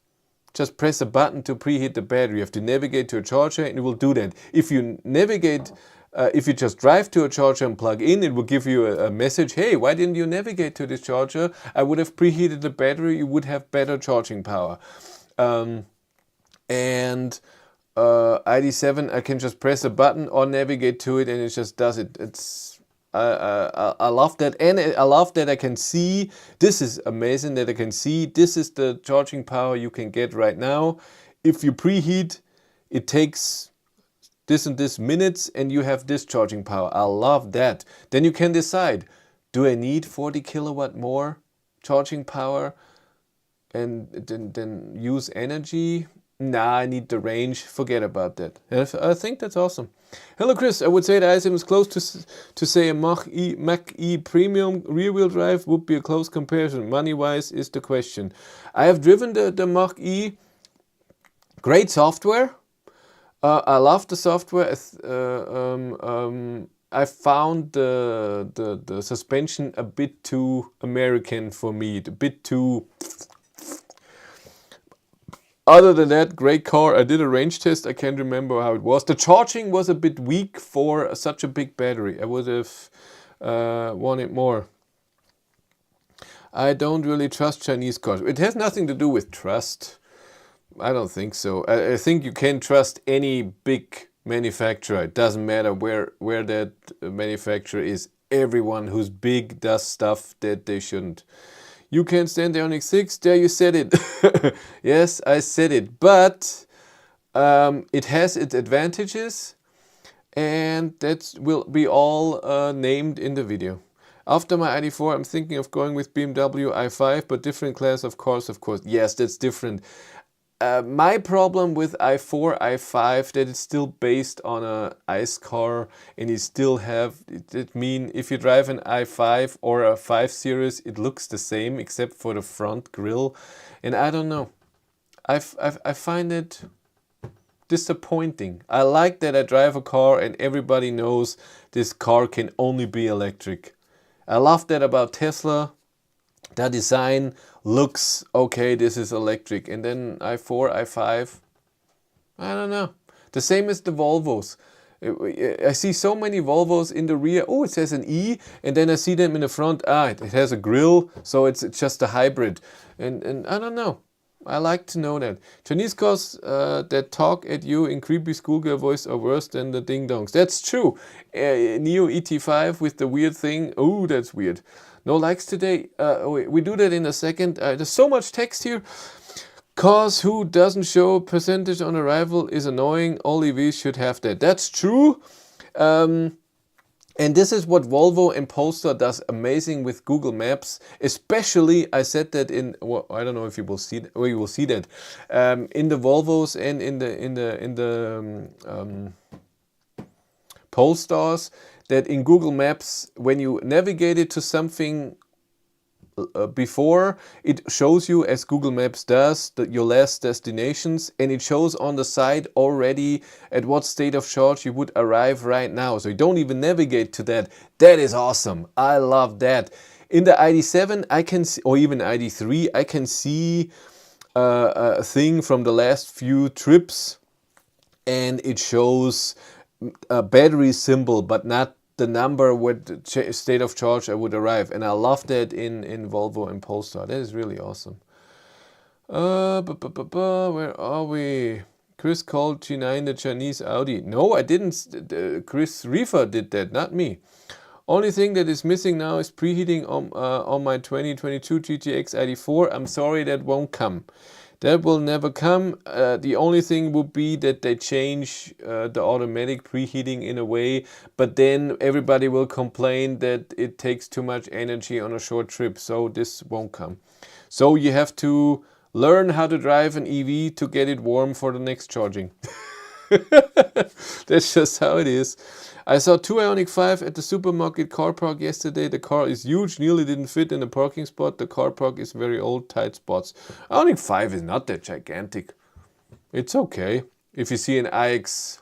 just press a button to preheat the battery. You have to navigate to a charger and it will do that. If you navigate, if you just drive to a charger and plug in, it will give you a message. Hey, why didn't you navigate to this charger? I would have preheated the battery. You would have better charging power. Id.7, I can just press a button or navigate to it and it just does it. I love that, and I love that I can see. This is amazing that I can see. This is the charging power you can get right now. If you preheat, it takes this and this minutes and you have this charging power. I love that. Then you can decide, do I need 40 kilowatt more charging power and then use energy? Nah, I need the range. Forget about that. I think that's awesome. Hello, Chris. I would say the i7 is close to say a mach-e premium rear-wheel drive would be a close comparison. Money-wise is the question. I have driven the mach-e. Great software. I love the software. I found the suspension a bit too American for me. A bit too Other than that, great car. I did a range test. I can't remember how it was. The charging was a bit weak for such a big battery. I would have wanted more. I don't really trust Chinese cars. It has nothing to do with trust. I don't think so. I think you can trust any big manufacturer. It doesn't matter where that manufacturer is. Everyone who's big does stuff that they shouldn't. You can't stand the Ioniq 6. There, you said it. Yes, I said it. But it has its advantages, and that will be all named in the video. After my ID.4, I'm thinking of going with BMW i5, but different class, of course. Yes, that's different. My problem with i4, i5, that it's still based on a ICE car, and you still have, it mean if you drive an i5 or a 5 Series, it looks the same except for the front grille, and I don't know. I find it disappointing. I like that I drive a car and everybody knows this car can only be electric. I love that about Tesla. The design looks okay, this is electric. And then i4, i5, I don't know. The same as the Volvos. I see so many Volvos in the rear. Oh, it says an E, and then I see them in the front. It has a grille, so it's just a hybrid. And I don't know. I like to know that. Chinese cars that talk at you in creepy schoolgirl voice are worse than the ding-dongs. That's true. Neo ET5 with the weird thing. Oh, that's weird. No likes today. We do that in a second. There's so much text here. Cause who doesn't show percentage on arrival is annoying. All EVs should have that. That's true. And this is what Volvo and Polestar does amazing with Google Maps. Especially, I said that in, well, I don't know if you will see, or you will see that in the Volvos and in the Polestars. That in Google Maps, when you navigate it to something before, it shows you, as Google Maps does, your last destinations, and it shows on the side already at what state of charge you would arrive right now. So you don't even navigate to that. That is awesome. I love that. In the ID.7, I can see, or even ID.3, I can see a thing from the last few trips, and it shows a battery symbol, but not the number what state of charge I would arrive. And I love that in Volvo and Polestar. That is really awesome. Where are we? Chris called G9 the Chinese Audi. No, I didn't. Chris Reefer did that, not me. Only thing that is missing now is preheating on my 2022 GTX ID.4. I'm sorry, that won't come. That will never come. The only thing would be that they change the automatic preheating in a way, but then everybody will complain that it takes too much energy on a short trip, so this won't come. So you have to learn how to drive an EV to get it warm for the next charging. That's just how it is. I saw two Ioniq 5 at the supermarket car park yesterday. The car is huge, nearly didn't fit in the parking spot. The car park is very old, tight spots. Ioniq 5 is not that gigantic. It's okay. If you see an iX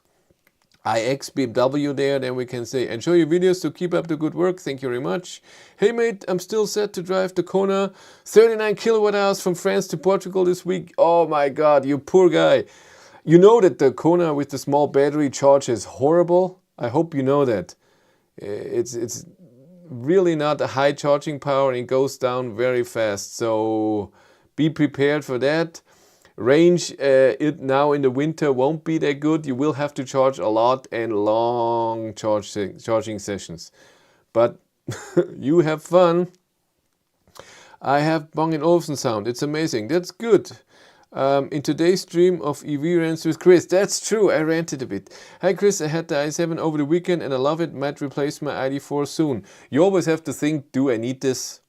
BMW there, then we can say, enjoy your videos, to keep up the good work. Thank you very much. Hey mate, I'm still set to drive the Kona 39 kilowatt hours from France to Portugal this week. Oh my God, you poor guy. You know that the Kona with the small battery charge is horrible. I hope you know that. It's really not a high charging power, and it goes down very fast. So be prepared for that. Range it now in the winter won't be that good. You will have to charge a lot and long charging sessions. But you have fun. I have Bang & Olufsen sound. It's amazing. That's good. In today's stream of EV rants with Chris. That's true, I ranted a bit. Hi Chris, I had the i7 over the weekend and I love it. Might replace my ID.4 soon. You always have to think, do I need this?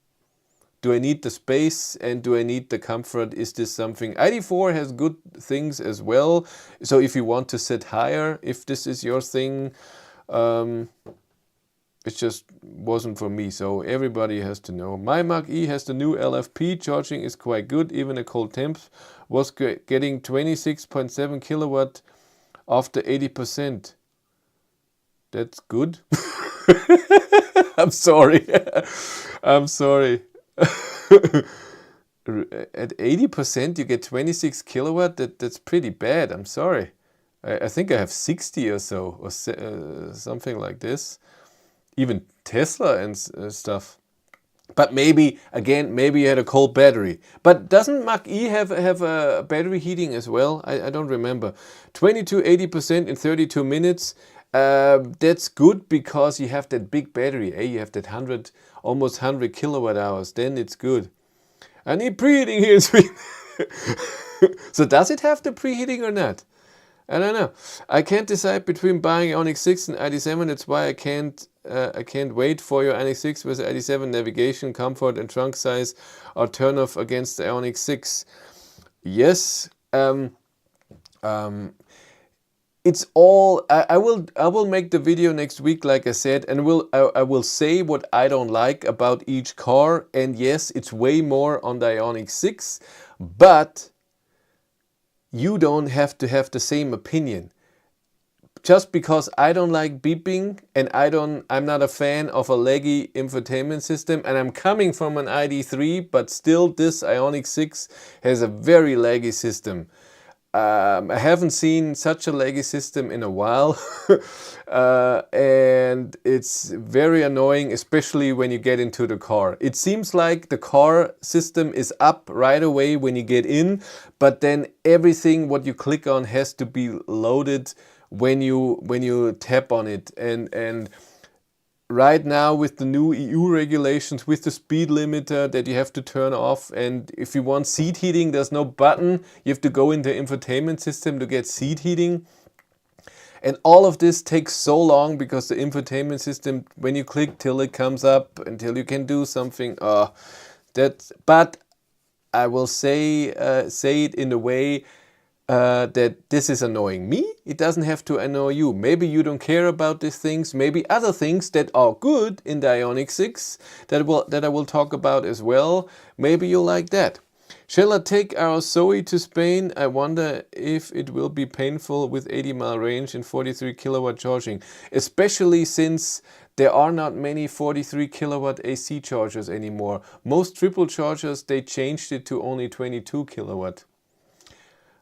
Do I need the space, and do I need the comfort? Is this something? ID.4 has good things as well. So if you want to sit higher, if this is your thing, it just wasn't for me, so everybody has to know. My mach-e has the new LFP, charging is quite good, even at cold temps. Was getting 26.7 kilowatt after 80%. That's good. I'm sorry. I'm sorry. at 80% you get 26 kilowatt. That's pretty bad. I'm sorry. I think I have 60 or so, or something like this. Even Tesla and stuff. But maybe, again, maybe you had a cold battery. But doesn't mach-e have a battery heating as well? I don't remember. 20 to 80% in 32 minutes. That's good because you have that big battery. You have that almost 100 kilowatt hours. Then it's good. I need preheating here in Sweden. So does it have the preheating or not? I don't know. I can't decide between buying Ioniq 6 and Id.7. That's why I can't wait for your Ioniq 6 with Id.7 navigation, comfort, and trunk size or turn off against the Ioniq 6. Yes. It's all. I will make the video next week, like I said, and I will say what I don't like about each car. And yes, it's way more on the Ioniq 6, but you don't have to have the same opinion. Just because I don't like beeping and I'm not a fan of a laggy infotainment system, and I'm coming from an ID.3, but still this Ioniq 6 has a very laggy system. I haven't seen such a laggy system in a while. And it's very annoying, especially when you get into the car. It seems like the car system is up right away when you get in, but then everything what you click on has to be loaded when you tap on it. And right now with the new EU regulations, with the speed limiter that you have to turn off, and if you want seat heating, there's no button. You have to go in the infotainment system to get seat heating. And all of this takes so long because the infotainment system, when you click till it comes up, until you can do something, but I will say it in a way that this is annoying me. It doesn't have to annoy you. Maybe you don't care about these things. Maybe other things that are good in the Ioniq 6 that I will talk about as well. Maybe you like that. Shall I take our Zoe to Spain? I wonder if it will be painful with 80-mile range and 43 kilowatt charging, especially since there are not many 43 kilowatt AC chargers anymore. Most triple chargers, they changed it to only 22 kilowatt.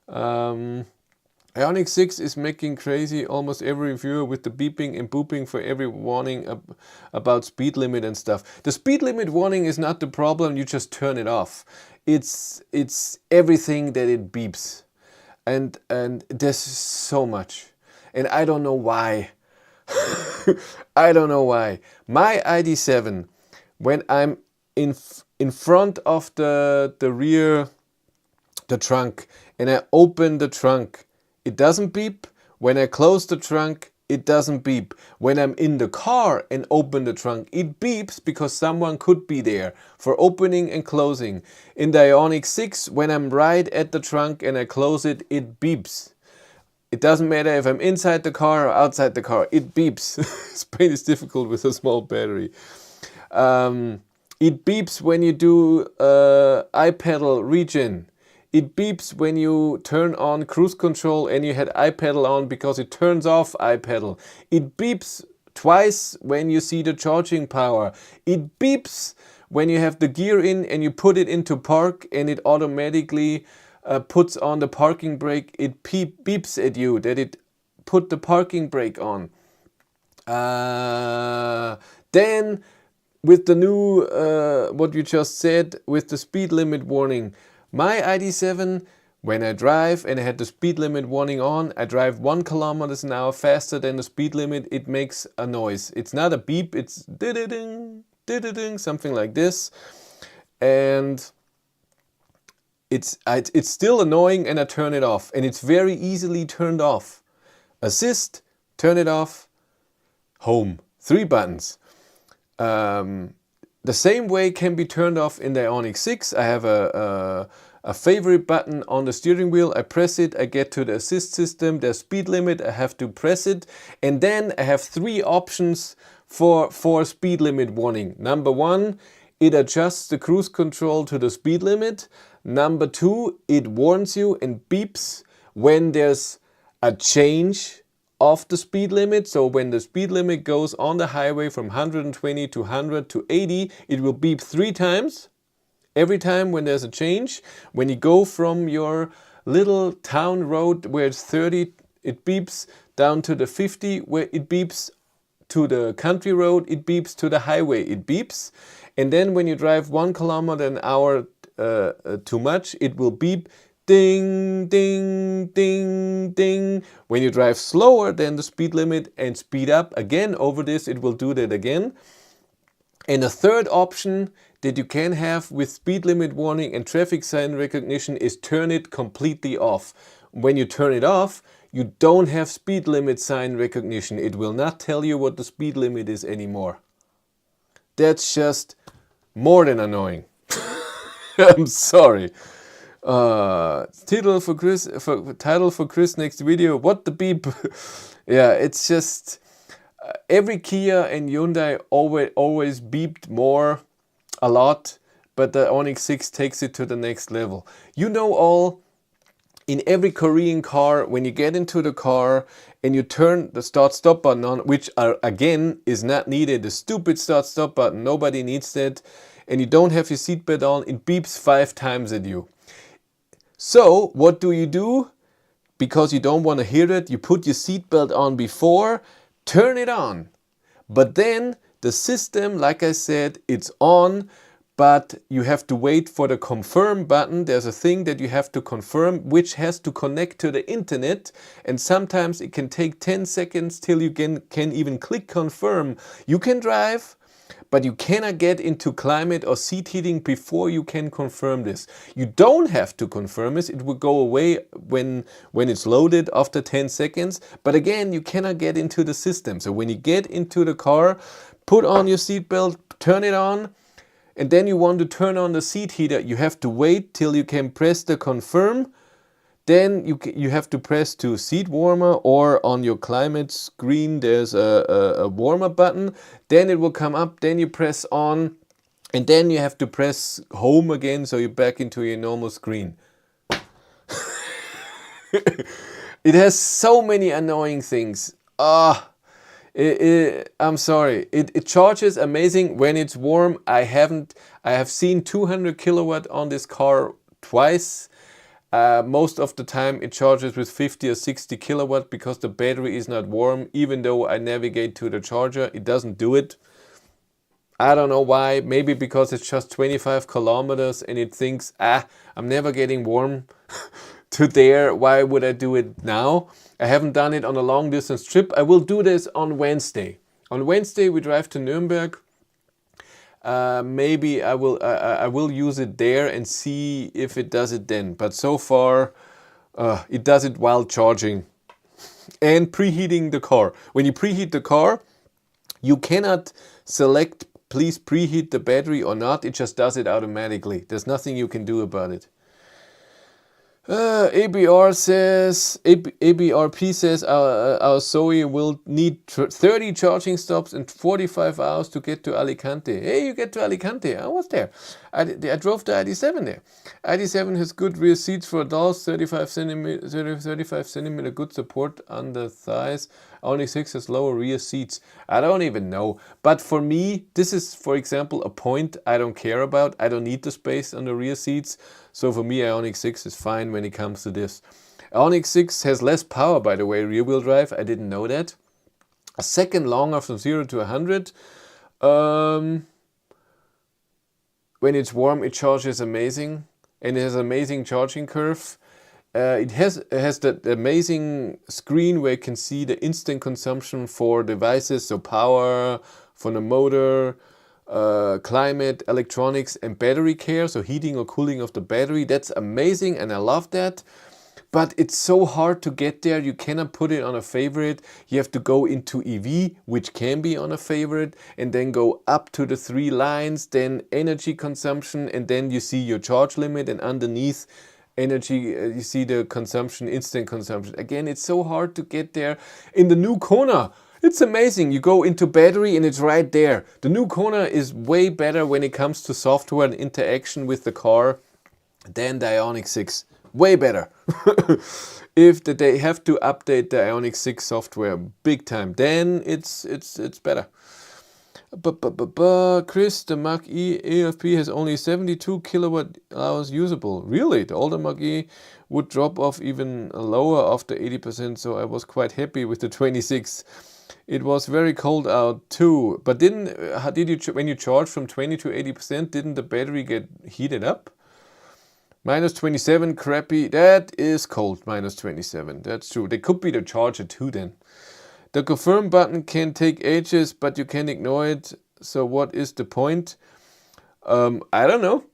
Ioniq 6 is making crazy almost every reviewer with the beeping and booping for every warning about speed limit and stuff. The speed limit warning is not the problem, you just turn it off. It's everything that it beeps. And there's so much. And I don't know why. I don't know why. My Id.7, when I'm in front of the rear, the trunk, and I open the trunk, it doesn't beep. When I close the trunk, it doesn't beep. When I'm in the car and open the trunk, it beeps because someone could be there for opening and closing. In the Ioniq 6, when I'm right at the trunk and I close it, it beeps. It doesn't matter if I'm inside the car or outside the car, it beeps. Spain is difficult with a small battery. It beeps when you do iPedal Regen. It beeps when you turn on cruise control and you had iPedal on because it turns off iPedal. It beeps twice when you see the charging power. It beeps when you have the gear in and you put it into park and it automatically puts on the parking brake. It beeps at you that it put the parking brake on. Then with the new, what you just said, with the speed limit warning, my Id.7, when I drive and I had the speed limit warning on, I drive 1 kilometers an hour faster than the speed limit, it makes a noise. It's not a beep, it's ding, something like this. And it's still annoying and I turn it off. And it's very easily turned off. Assist, turn it off, home. 3 buttons. The same way can be turned off in the Ioniq 6. I have a favorite button on the steering wheel. I press it, I get to the assist system, there's speed limit, I have to press it. And then I have 3 options for speed limit warning. Number 1, it adjusts the cruise control to the speed limit. Number 2, it warns you and beeps when there's a change of the speed limit. So when the speed limit goes on the highway from 120 to 100 to 80, it will beep 3 times. Every time when there's a change, when you go from your little town road where it's 30, it beeps, down to the 50 where it beeps, to the country road it beeps, to the highway it beeps. And then when you drive 1 kilometer an hour too much, it will beep ding, ding, ding, ding. When you drive slower than the speed limit and speed up again over this, it will do that again. And a third option that you can have with speed limit warning and traffic sign recognition is turn it completely off. When you turn it off, you don't have speed limit sign recognition. It will not tell you what the speed limit is anymore. That's just more than annoying. I'm sorry. Title for Chris next video. What the beep? Yeah, it's just every Kia and Hyundai always beeped more a lot, but the Ioniq 6 takes it to the next level. You know, all in every Korean car, when you get into the car and you turn the start-stop button on, which again is not needed, the stupid start-stop button, nobody needs that, and you don't have your seatbelt on, it beeps 5 times at you. So what do? Because you don't want to hear it, you put your seatbelt on before, turn it on. But then the system, like I said, it's on, but you have to wait for the confirm button. There's a thing that you have to confirm, which has to connect to the internet. And sometimes it can take 10 seconds till you can even click confirm. You can drive, but you cannot get into climate or seat heating before you can confirm this. You don't have to confirm this. It will go away when it's loaded after 10 seconds. But again, you cannot get into the system. So when you get into the car, put on your seatbelt, turn it on, and then you want to turn on the seat heater. You have to wait till you can press the confirm. Then you have to press to seat warmer, or on your climate screen there's a warmer button. Then it will come up, then you press on, and then you have to press home again, so you're back into your normal screen. It has so many annoying things. I'm sorry. It charges amazing when it's warm. I have seen 200 kilowatt on this car twice. Most of the time it charges with 50 or 60 kilowatt because the battery is not warm. Even though I navigate to the charger, it doesn't do it. I don't know why. Maybe because it's just 25 kilometers and it thinks, I'm never getting warm to there. Why would I do it now? I haven't done it on a long distance trip. I will do this on Wednesday. On Wednesday we drive to Nuremberg. Maybe I will use it there and see if it does it then. But so far, it does it while charging and preheating the car. When you preheat the car, you cannot select please preheat the battery or not. It just does it automatically. There's nothing you can do about it. ABRP says our Zoe will need 30 charging stops and 45 hours to get to Alicante. Hey, you get to Alicante. I was there. I drove the Id.7 there. Id.7 has good rear seats for adults, 35 centimeter good support on the thighs. Ioniq 6 has lower rear seats. I don't even know. But for me, this is, for example, a point I don't care about. I don't need the space on the rear seats. So for me, Ioniq 6 is fine when it comes to this. Ioniq 6 has less power, by the way, rear-wheel drive. I didn't know that. A second longer from 0 to 100. When it's warm, it charges amazing. And it has an amazing charging curve. It has that amazing screen where you can see the instant consumption for devices. So power, for the motor, climate, electronics and battery care, so heating or cooling of the battery. That's amazing and I love that. But it's so hard to get there. You cannot put it on a favorite. You have to go into EV, which can be on a favorite, and then go up to the 3 lines, then energy consumption, and then you see your charge limit, and underneath energy you see the consumption, instant consumption. Again, it's so hard to get there. In the new Kona, it's amazing. You go into battery and it's right there. The new Kona is way better when it comes to software and interaction with the car than the Ioniq 6. Way better. If they have to update the Ioniq 6 software big time, then it's better. Chris, the mach-e AFP has only 72 kilowatt hours usable. Really? The older mach-e would drop off even lower after 80%, so I was quite happy with the 26. It was very cold out too. But when you charge from 20 to 80%, didn't the battery get heated up? Minus 27, crappy. That is cold, minus 27. That's true. They could be the charger too then. The confirm button can take ages, but you can ignore it. So what is the point? I don't know.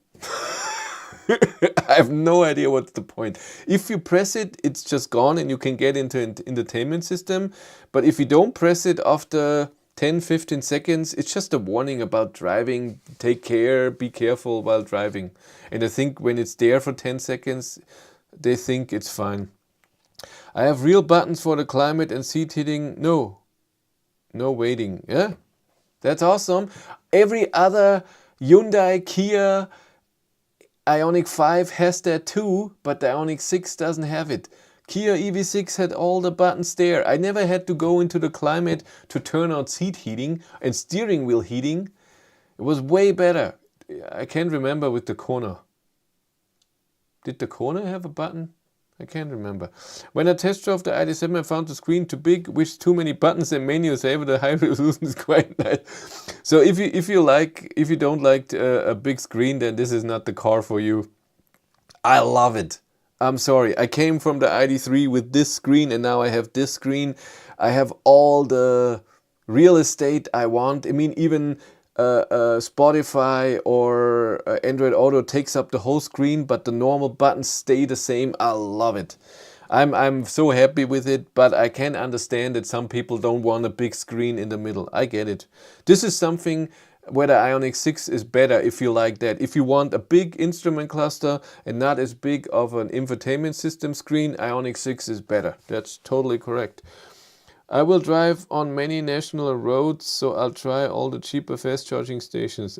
I have no idea what's the point. If you press it, it's just gone and you can get into entertainment system. But if you don't press it after 10-15 seconds, it's just a warning about driving. Take care, be careful while driving. And I think when it's there for 10 seconds, they think it's fine. I have real buttons for the climate and seat heating. No waiting. Yeah, that's awesome. Every other Hyundai, Kia, Ioniq 5 has that too, but the Ioniq 6 doesn't have it. Kia EV6 had all the buttons there. I never had to go into the climate to turn on seat heating and steering wheel heating. It was way better. I can't remember with the Kona. Did the Kona have a button? I can't remember. When I test drove the Id.7, I found the screen too big, with too many buttons and menus. However, the high resolution is quite nice. So if you don't like a big screen, then this is not the car for you. I love it. I'm sorry. I came from the ID.3 with this screen, and now I have this screen. I have all the real estate I want. I mean, even Spotify or Android Auto takes up the whole screen, but the normal buttons stay the same. I love it. I'm so happy with it, but I can understand that some people don't want a big screen in the middle. I get it. This is something where the Ioniq 6 is better if you like that. If you want a big instrument cluster and not as big of an infotainment system screen, Ioniq 6 is better. That's totally correct. I will drive on many national roads, so I'll try all the cheaper fast charging stations.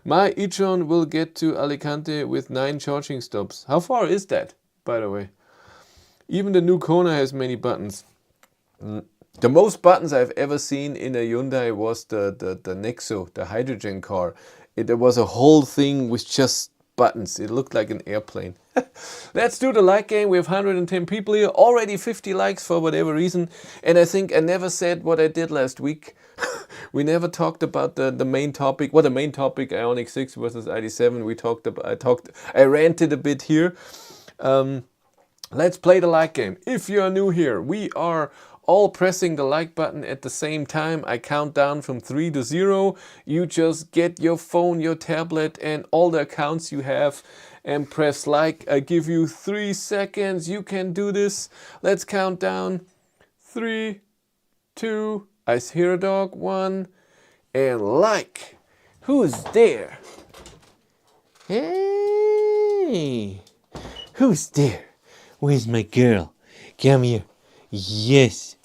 My e-tron will get to Alicante with 9 charging stops. How far is that, by the way? Even the new Kona has many buttons. The most buttons I've ever seen in a Hyundai was the Nexo, the hydrogen car. There was a whole thing with just buttons. It looked like an airplane. Let's do the like game. We have 110 people here, already 50 likes for whatever reason. And I think I never said what I did last week. We never talked about the main topic. Well, the main topic, Ioniq 6 versus ID.7. I ranted a bit here. Let's play the like game. If you are new here, we are all pressing the like button at the same time. I count down from 3 to 0. You just get your phone, your tablet, and all the accounts you have and press like. I give you 3 seconds. You can do this. Let's count down. 3, 2, I hear a dog, 1, and like. Who's there? Hey, who's there? Where's my girl? Come here. Yes,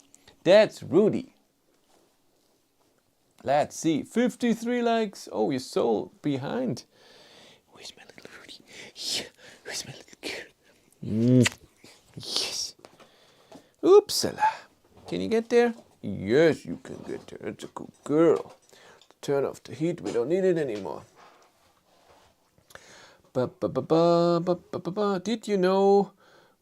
that's Rudy. Let's see, 53 likes. Oh, you're so behind. Where's my little Rudy? Yeah, where's my little girl? Yes. Oopsala. Can you get there? Yes, you can get there. That's a good girl. Turn off the heat. We don't need it anymore. Did you know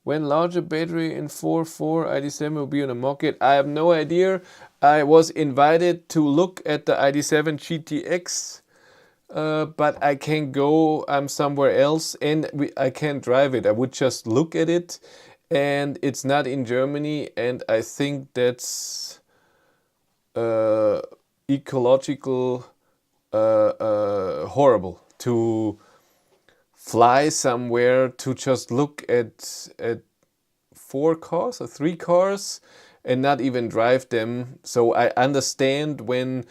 when larger battery in 4.4 ID.7 will be on the market? I have no idea. I was invited to look at the ID.7 GTX, but I can't go. I'm somewhere else, and I can't drive it. I would just look at it, and it's not in Germany, and I think that's ecological horrible to fly somewhere to just look at 4 cars or 3 cars and not even drive them. So I understand when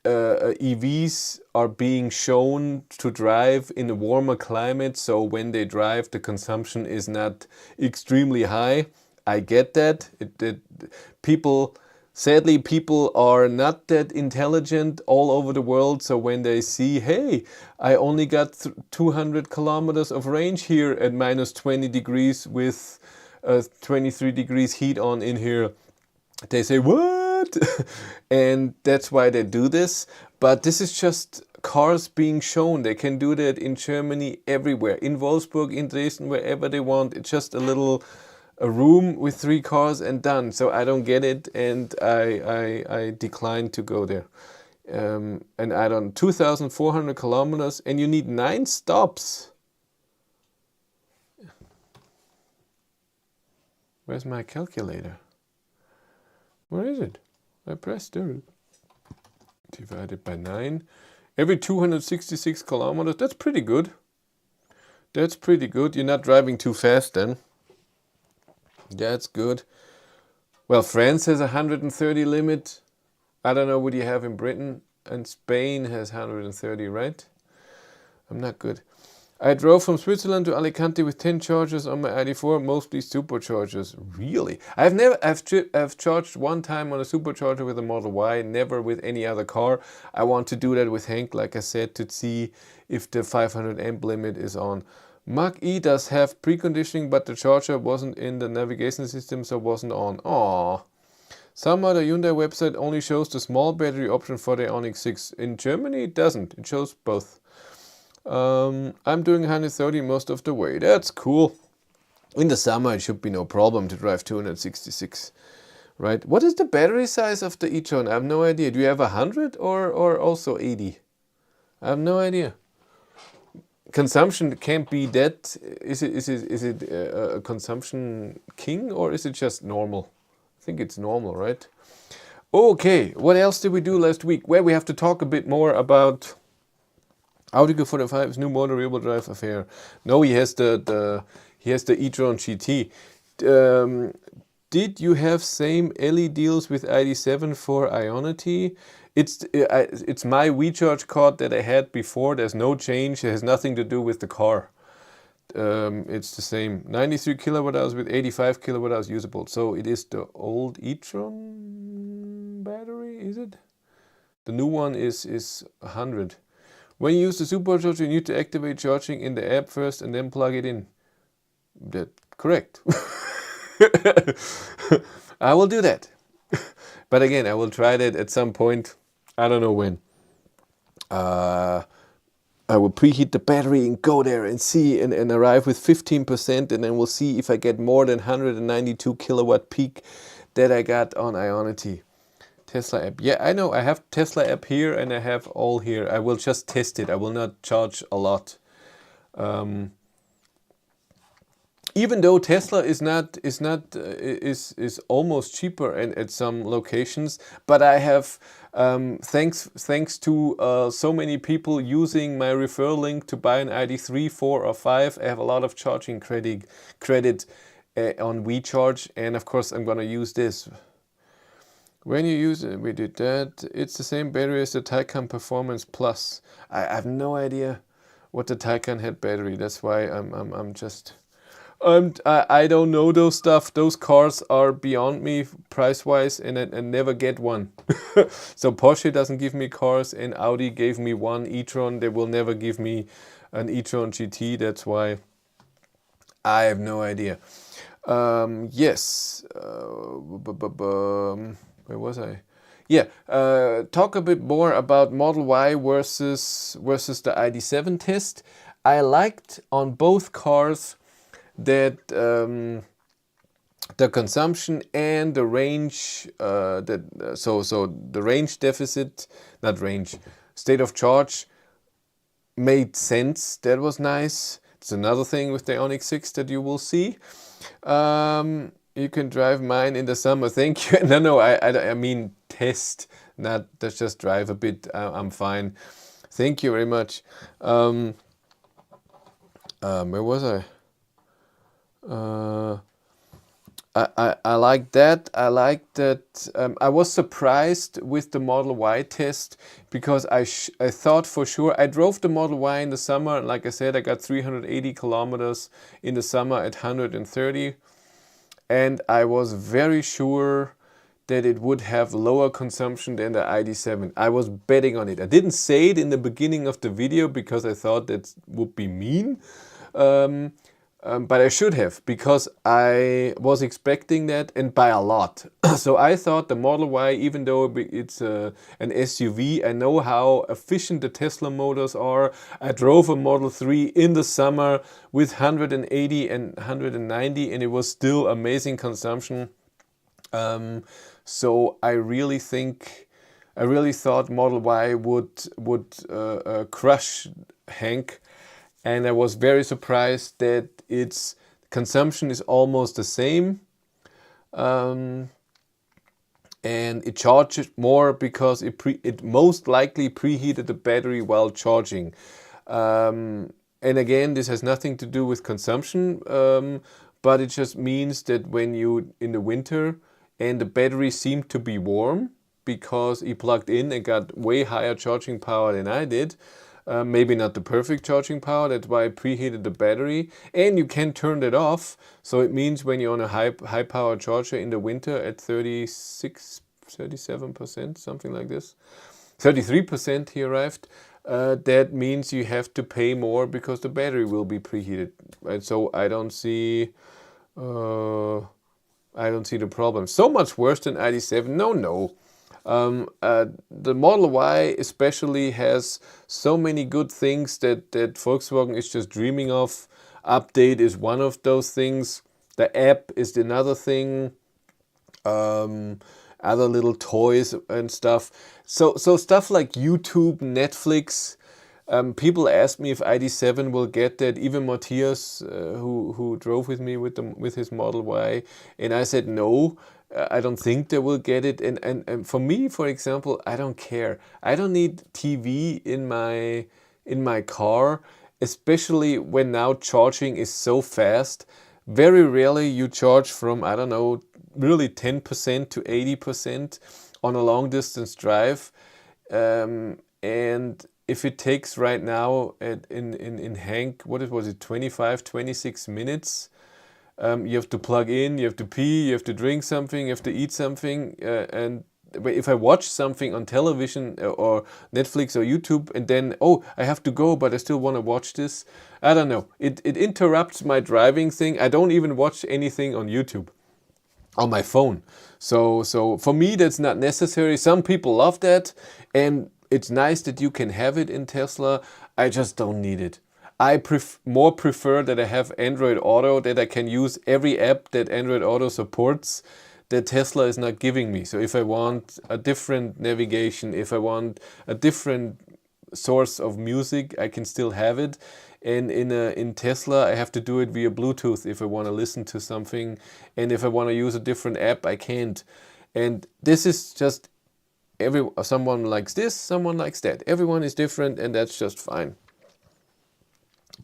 EVs are being shown to drive in a warmer climate, so when they drive the consumption is not extremely high. I get that. Sadly, people are not that intelligent all over the world, so when they see, hey, I only got 200 kilometers of range here at minus 20 degrees with 23 degrees heat on in here, they say, what? it. And that's why they do this. But this is just cars being shown. They can do that in Germany, everywhere. In Wolfsburg, in Dresden, wherever they want. It's just a room with 3 cars and done. So I don't get it, and I decline to go there. And I don't, 2,400 kilometers, and you need 9 stops. Where's my calculator? Where is it? I pressed it. Divided by 9. Every 266 kilometers. That's pretty good. That's pretty good. You're not driving too fast then. That's good. Well, France has a 130 limit. I don't know what you have in Britain. And Spain has 130, right? I'm not good. I drove from Switzerland to Alicante with 10 chargers on my ID4, mostly superchargers. Really? I've charged one time on a supercharger with a Model Y, never with any other car. I want to do that with Hank, like I said, to see if the 500 amp limit is on. Mach-e does have preconditioning, but the charger wasn't in the navigation system, so wasn't on. Aww. Some other Hyundai website only shows the small battery option for the Ioniq 6. In Germany it doesn't. It shows both. I'm doing 130 most of the way. That's cool. In the summer it should be no problem to drive 266. Right? What is the battery size of the e-tron? I have no idea. Do you have 100 or also 80? I have no idea. Consumption can't be that. Is it a consumption king, or is it just normal? I think it's normal, right? Okay, what else did we do last week? Well, we have to talk a bit more about Audi Q45's new motor rear-wheel drive affair. No, he has the e-tron GT. Did you have same LE deals with Id.7 for Ionity? It's my WeCharge card that I had before. There's no change. It has nothing to do with the car. It's the same. 93 kilowatt hours with 85 kilowatt hours usable. So it is the old e-tron battery, is it? The new one is 100. When you use the supercharger, you need to activate charging in the app first and then plug it in. That's correct. I will do that. But again, I will try that at some point. I don't know when. I will preheat the battery and go there and see and arrive with 15%, and then we'll see if I get more than 192 kilowatt peak that I got on Ionity. Tesla app. Yeah, I know. I have Tesla app here and I have all here. I will just test it. I will not charge a lot. Even though Tesla is almost cheaper at some locations, but I have thanks to so many people using my referral link to buy an ID3, 4 or 5, I have a lot of charging credit on WeCharge, and of course I'm gonna use this. When you use it, we did that. It's the same battery as the Taycan Performance Plus. I have no idea what the Taycan had battery. That's why I'm just. I don't know those stuff. Those cars are beyond me price-wise, and I never get one. So Porsche doesn't give me cars, and Audi gave me one e-tron. They will never give me an e-tron GT. That's why I have no idea. Yes. Where was I? Yeah. Talk a bit more about Model Y versus the ID.7 test. I liked on both cars that the consumption and the range, so the range deficit, not range, state of charge made sense. That was nice. It's another thing with the Ioniq 6 that you will see. You can drive mine in the summer. Thank you. No, I mean test, not just drive a bit. I'm fine. Thank you very much. Where was I? I like that. I like that. I was surprised with the Model Y test because I thought for sure. I drove the Model Y in the summer. Like I said, I got 380 kilometers in the summer at 130. And I was very sure that it would have lower consumption than the ID.7. I was betting on it. I didn't say it in the beginning of the video because I thought that would be mean. but I should have, because I was expecting that, and by a lot. So I thought the Model Y, even though it's an SUV, I know how efficient the Tesla motors are. I drove a Model 3 in the summer with 180 and 190, and it was still amazing consumption. So I really thought Model Y would crush Hank, and I was very surprised that its consumption is almost the same, and it charges more because it most likely preheated the battery while charging. And again, this has nothing to do with consumption, but it just means that when you in the winter and the battery seemed to be warm because he plugged in and got way higher charging power than I did. Maybe not the perfect charging power, that's why I preheated the battery. And you can turn that off, so it means when you're on a high power charger in the winter at 37%, something like this, 33% he arrived, that means you have to pay more because the battery will be preheated. And so I don't see the problem. So much worse than Id.7? No. The Model Y especially has so many good things that Volkswagen is just dreaming of. Update is one of those things. The app is another thing. Other little toys and stuff. So stuff like YouTube, Netflix. People ask me if Id.7 will get that. Even Matthias, who drove with me with his Model Y, and I said no. I don't think they will get it, and for me, for example, I don't care. I don't need TV in my car, especially when now charging is so fast. Very rarely you charge from, I don't know, really 10% to 80% on a long distance drive, and if it takes right now in Hank, what was it, 25-26 minutes. You have to plug in, you have to pee, you have to drink something, you have to eat something, and if I watch something on television or Netflix or YouTube and then, oh, I have to go, but I still want to watch this, I don't know. It interrupts my driving thing. I don't even watch anything on YouTube on my phone. So for me, that's not necessary. Some people love that, and it's nice that you can have it in Tesla. I just don't need it. I more prefer that I have Android Auto, that I can use every app that Android Auto supports, that Tesla is not giving me. So if I want a different navigation, if I want a different source of music, I can still have it. And in Tesla, I have to do it via Bluetooth if I want to listen to something. And if I want to use a different app, I can't. And this is just, someone likes this, someone likes that. Everyone is different, and that's just fine.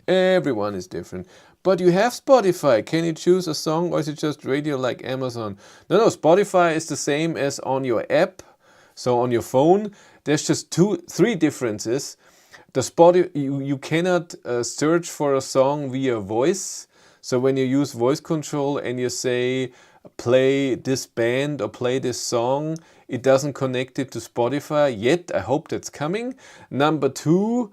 Everyone is different. But you have Spotify. Can you choose a song, or is it just radio like Amazon? No, Spotify is the same as on your app. So on your phone, there's just 3 differences. You cannot search for a song via voice. So when you use voice control and you say play this band or play this song, it doesn't connect it to Spotify yet. I hope that's coming. Number 2,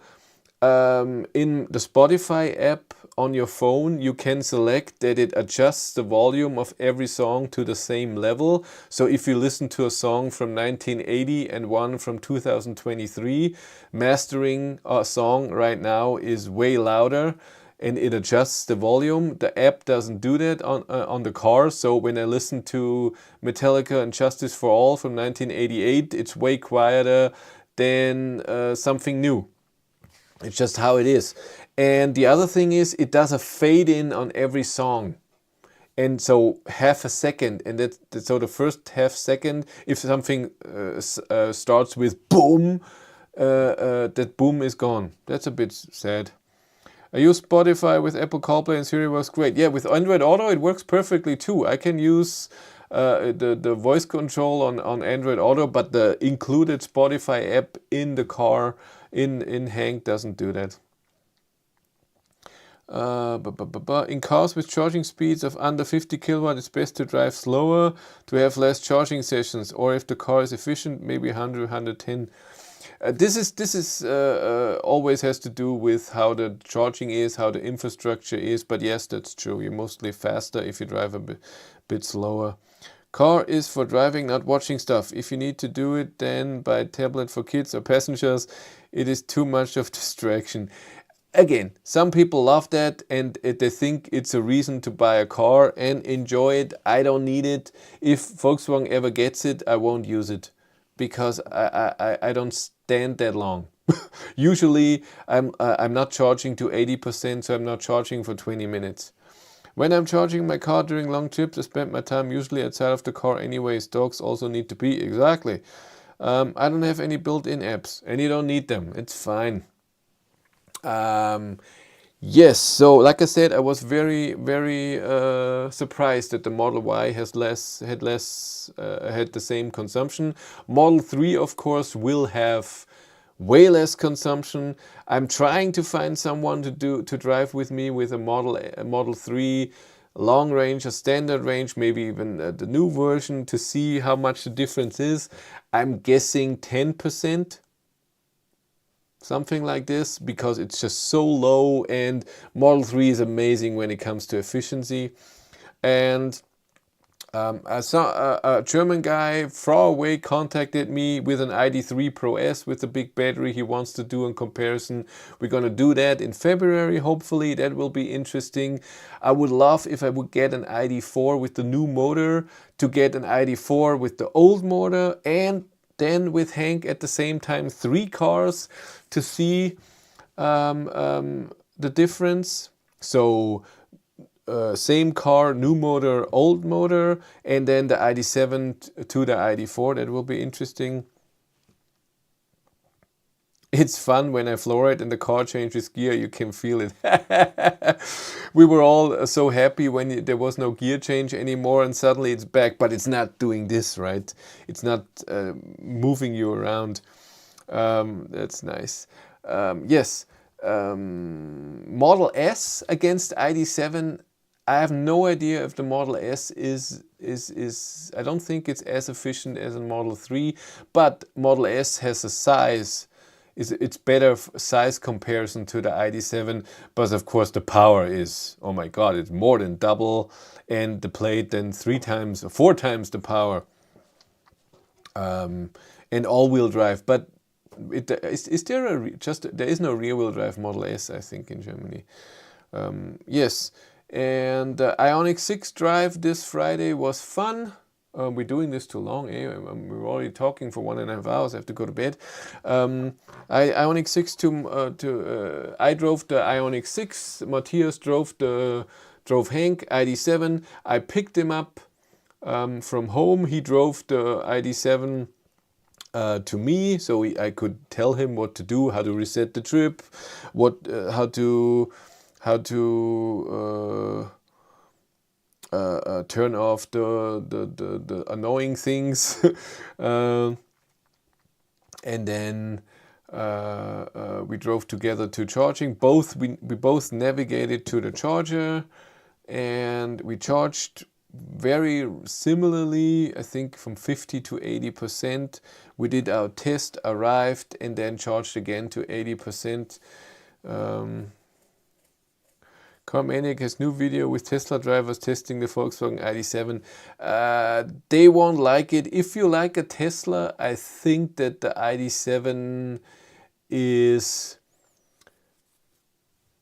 in the Spotify app on your phone, you can select that it adjusts the volume of every song to the same level. So if you listen to a song from 1980 and one from 2023, mastering a song right now is way louder and it adjusts the volume. The app doesn't do that on the car. So when I listen to Metallica and Justice for All from 1988, it's way quieter than something new. It's just how it is. And the other thing is, it does a fade in on every song. And so half a second, and so the first half second, if something starts with boom, that boom is gone. That's a bit sad. I use Spotify with Apple CarPlay and Siri works great. Yeah, with Android Auto it works perfectly too. I can use the voice control on Android Auto, but the included Spotify app in the car in Hank doesn't do that. In cars with charging speeds of under 50 kilowatt, it's best to drive slower to have less charging sessions, or if the car is efficient, maybe 100, 110. This is always has to do with how the charging is, how the infrastructure is. But yes, that's true. You're mostly faster if you drive a bit slower. Car is for driving, not watching stuff. If you need to do it, then by tablet for kids or passengers. It is too much of distraction. Again, some people love that and they think it's a reason to buy a car and enjoy it. I don't need it. If Volkswagen ever gets it, I won't use it because I don't stand that long. Usually I'm not charging to 80%, so I'm not charging for 20 minutes. When I'm charging my car during long trips, I spend my time usually outside of the car anyways. Dogs also need to be. Exactly. I don't have any built-in apps and you don't need them. It's fine. Yes, so like I said, I was very, very surprised that the Model Y had the same consumption. Model 3, of course, will have way less consumption. I'm trying to find someone to drive with me with a Model 3 long range, a standard range, maybe even the new version to see how much the difference is. I'm guessing 10%. Something like this, because it's just so low, and Model 3 is amazing when it comes to efficiency. And I saw a German guy far away contacted me with an ID.3 Pro S with a big battery he wants to do in comparison. We're going to do that in February, hopefully. That will be interesting. I would love if I would get an ID.4 with the new motor, to get an ID.4 with the old motor, and then with Hank at the same time 3 cars to see the difference. So same car, new motor, old motor, and then the ID.7 to the ID.4. That will be interesting. It's fun when I floor it and the car changes gear, you can feel it. We were all so happy when there was no gear change anymore and suddenly it's back, but it's not doing this, right? It's not moving you around. That's nice. Yes, Model S against ID.7. I have no idea if the Model S is I don't think it's as efficient as a Model 3, but Model S has a size. It's better size comparison to the ID.7, but of course the power is, oh my god, it's more than double, and the plate then 3 times or 4 times the power, and all-wheel drive. But is there there is no rear-wheel drive Model S, I think, in Germany. Yes, and Ioniq 6 drive this Friday was fun. We're doing this too long, eh? We're already talking for 1.5 hours. I have to go to bed. Ioniq 6 I drove the Ioniq 6. Matthias drove Hank ID.7. I picked him up from home. He drove the ID.7 to me, so I could tell him what to do, how to reset the trip, how to turn off the annoying things, and then we drove together to charging. We both navigated to the charger, and we charged very similarly, I think from 50 to 80%. We did our test, arrived, and then charged again to 80%. Ioniq has new video with Tesla drivers testing the Volkswagen ID.7. They won't like it. If you like a Tesla, I think that the ID.7 is,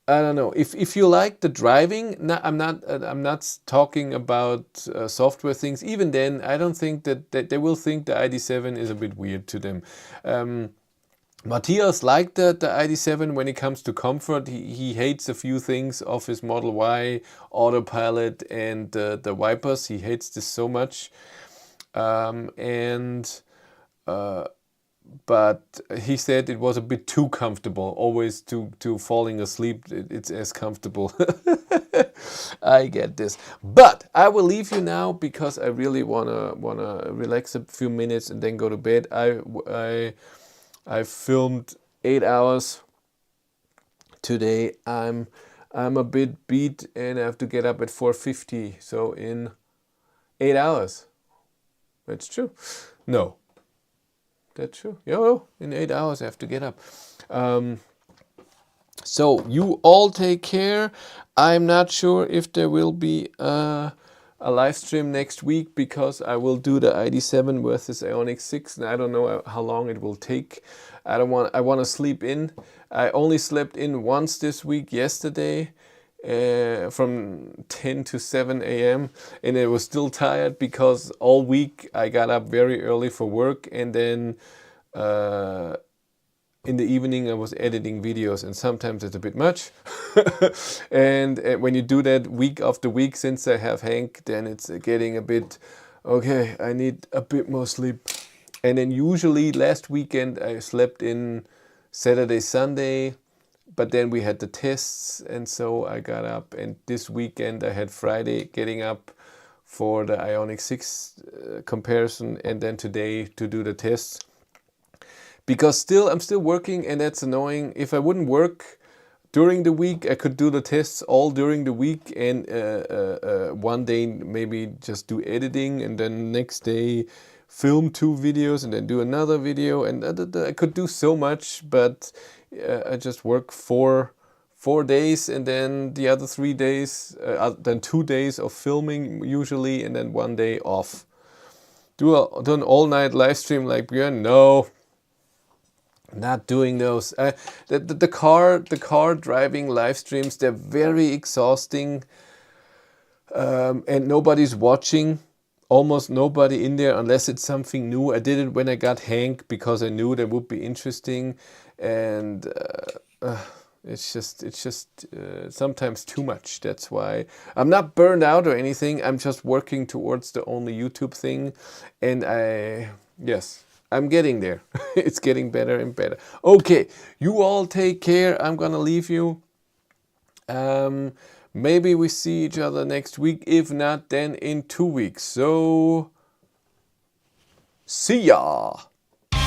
I don't know. If you like the driving, no, I'm not talking about software things. Even then, I don't think that they will think the ID.7 is a bit weird to them. Matthias liked the ID.7 when it comes to comfort. He hates a few things of his Model Y, autopilot, and the wipers. He hates this so much. But he said it was a bit too comfortable, always to falling asleep. It's as comfortable. I get this. But I will leave you now because I really wanna relax a few minutes and then go to bed. I filmed 8 hours today. I'm a bit beat and I have to get up at 4:50. So in 8 hours. That's true. No. That's true. Yeah, in 8 hours I have to get up. So you all take care. I'm not sure if there will be a live stream next week because I will do the Id.7 versus Ioniq 6, and I don't know how long it will take. I want to sleep in. I only slept in once this week, yesterday, from 10 to 7 a.m. and I was still tired because all week I got up very early for work, and then in the evening I was editing videos, and sometimes it's a bit much. And when you do that week after week, since I have Hank, then it's getting a bit, okay, I need a bit more sleep. And then usually last weekend I slept in Saturday, Sunday, but then we had the tests, and so I got up, and this weekend I had Friday getting up for the Ioniq 6 comparison, and then today to do the tests. Because I'm still working, and that's annoying. If I wouldn't work during the week, I could do the tests all during the week, and one day maybe just do editing, and then next day film 2 videos, and then do another video, and I could do so much, but I just work 4 days, and then the other 3 days, then 2 days of filming usually, and then 1 day off. Do an all-night live stream like Björn? No. Not doing those. The car driving live streams, they're very exhausting, and nobody's watching. Almost nobody in there unless it's something new. I did it when I got Hank because I knew that would be interesting, and it's just sometimes too much. That's why I'm not burned out or anything. I'm just working towards the only YouTube thing, and yes. I'm getting there. It's getting better and better. Okay, you all take care. I'm gonna leave you. Maybe we see each other next week. If not, then in 2 weeks. So, see ya.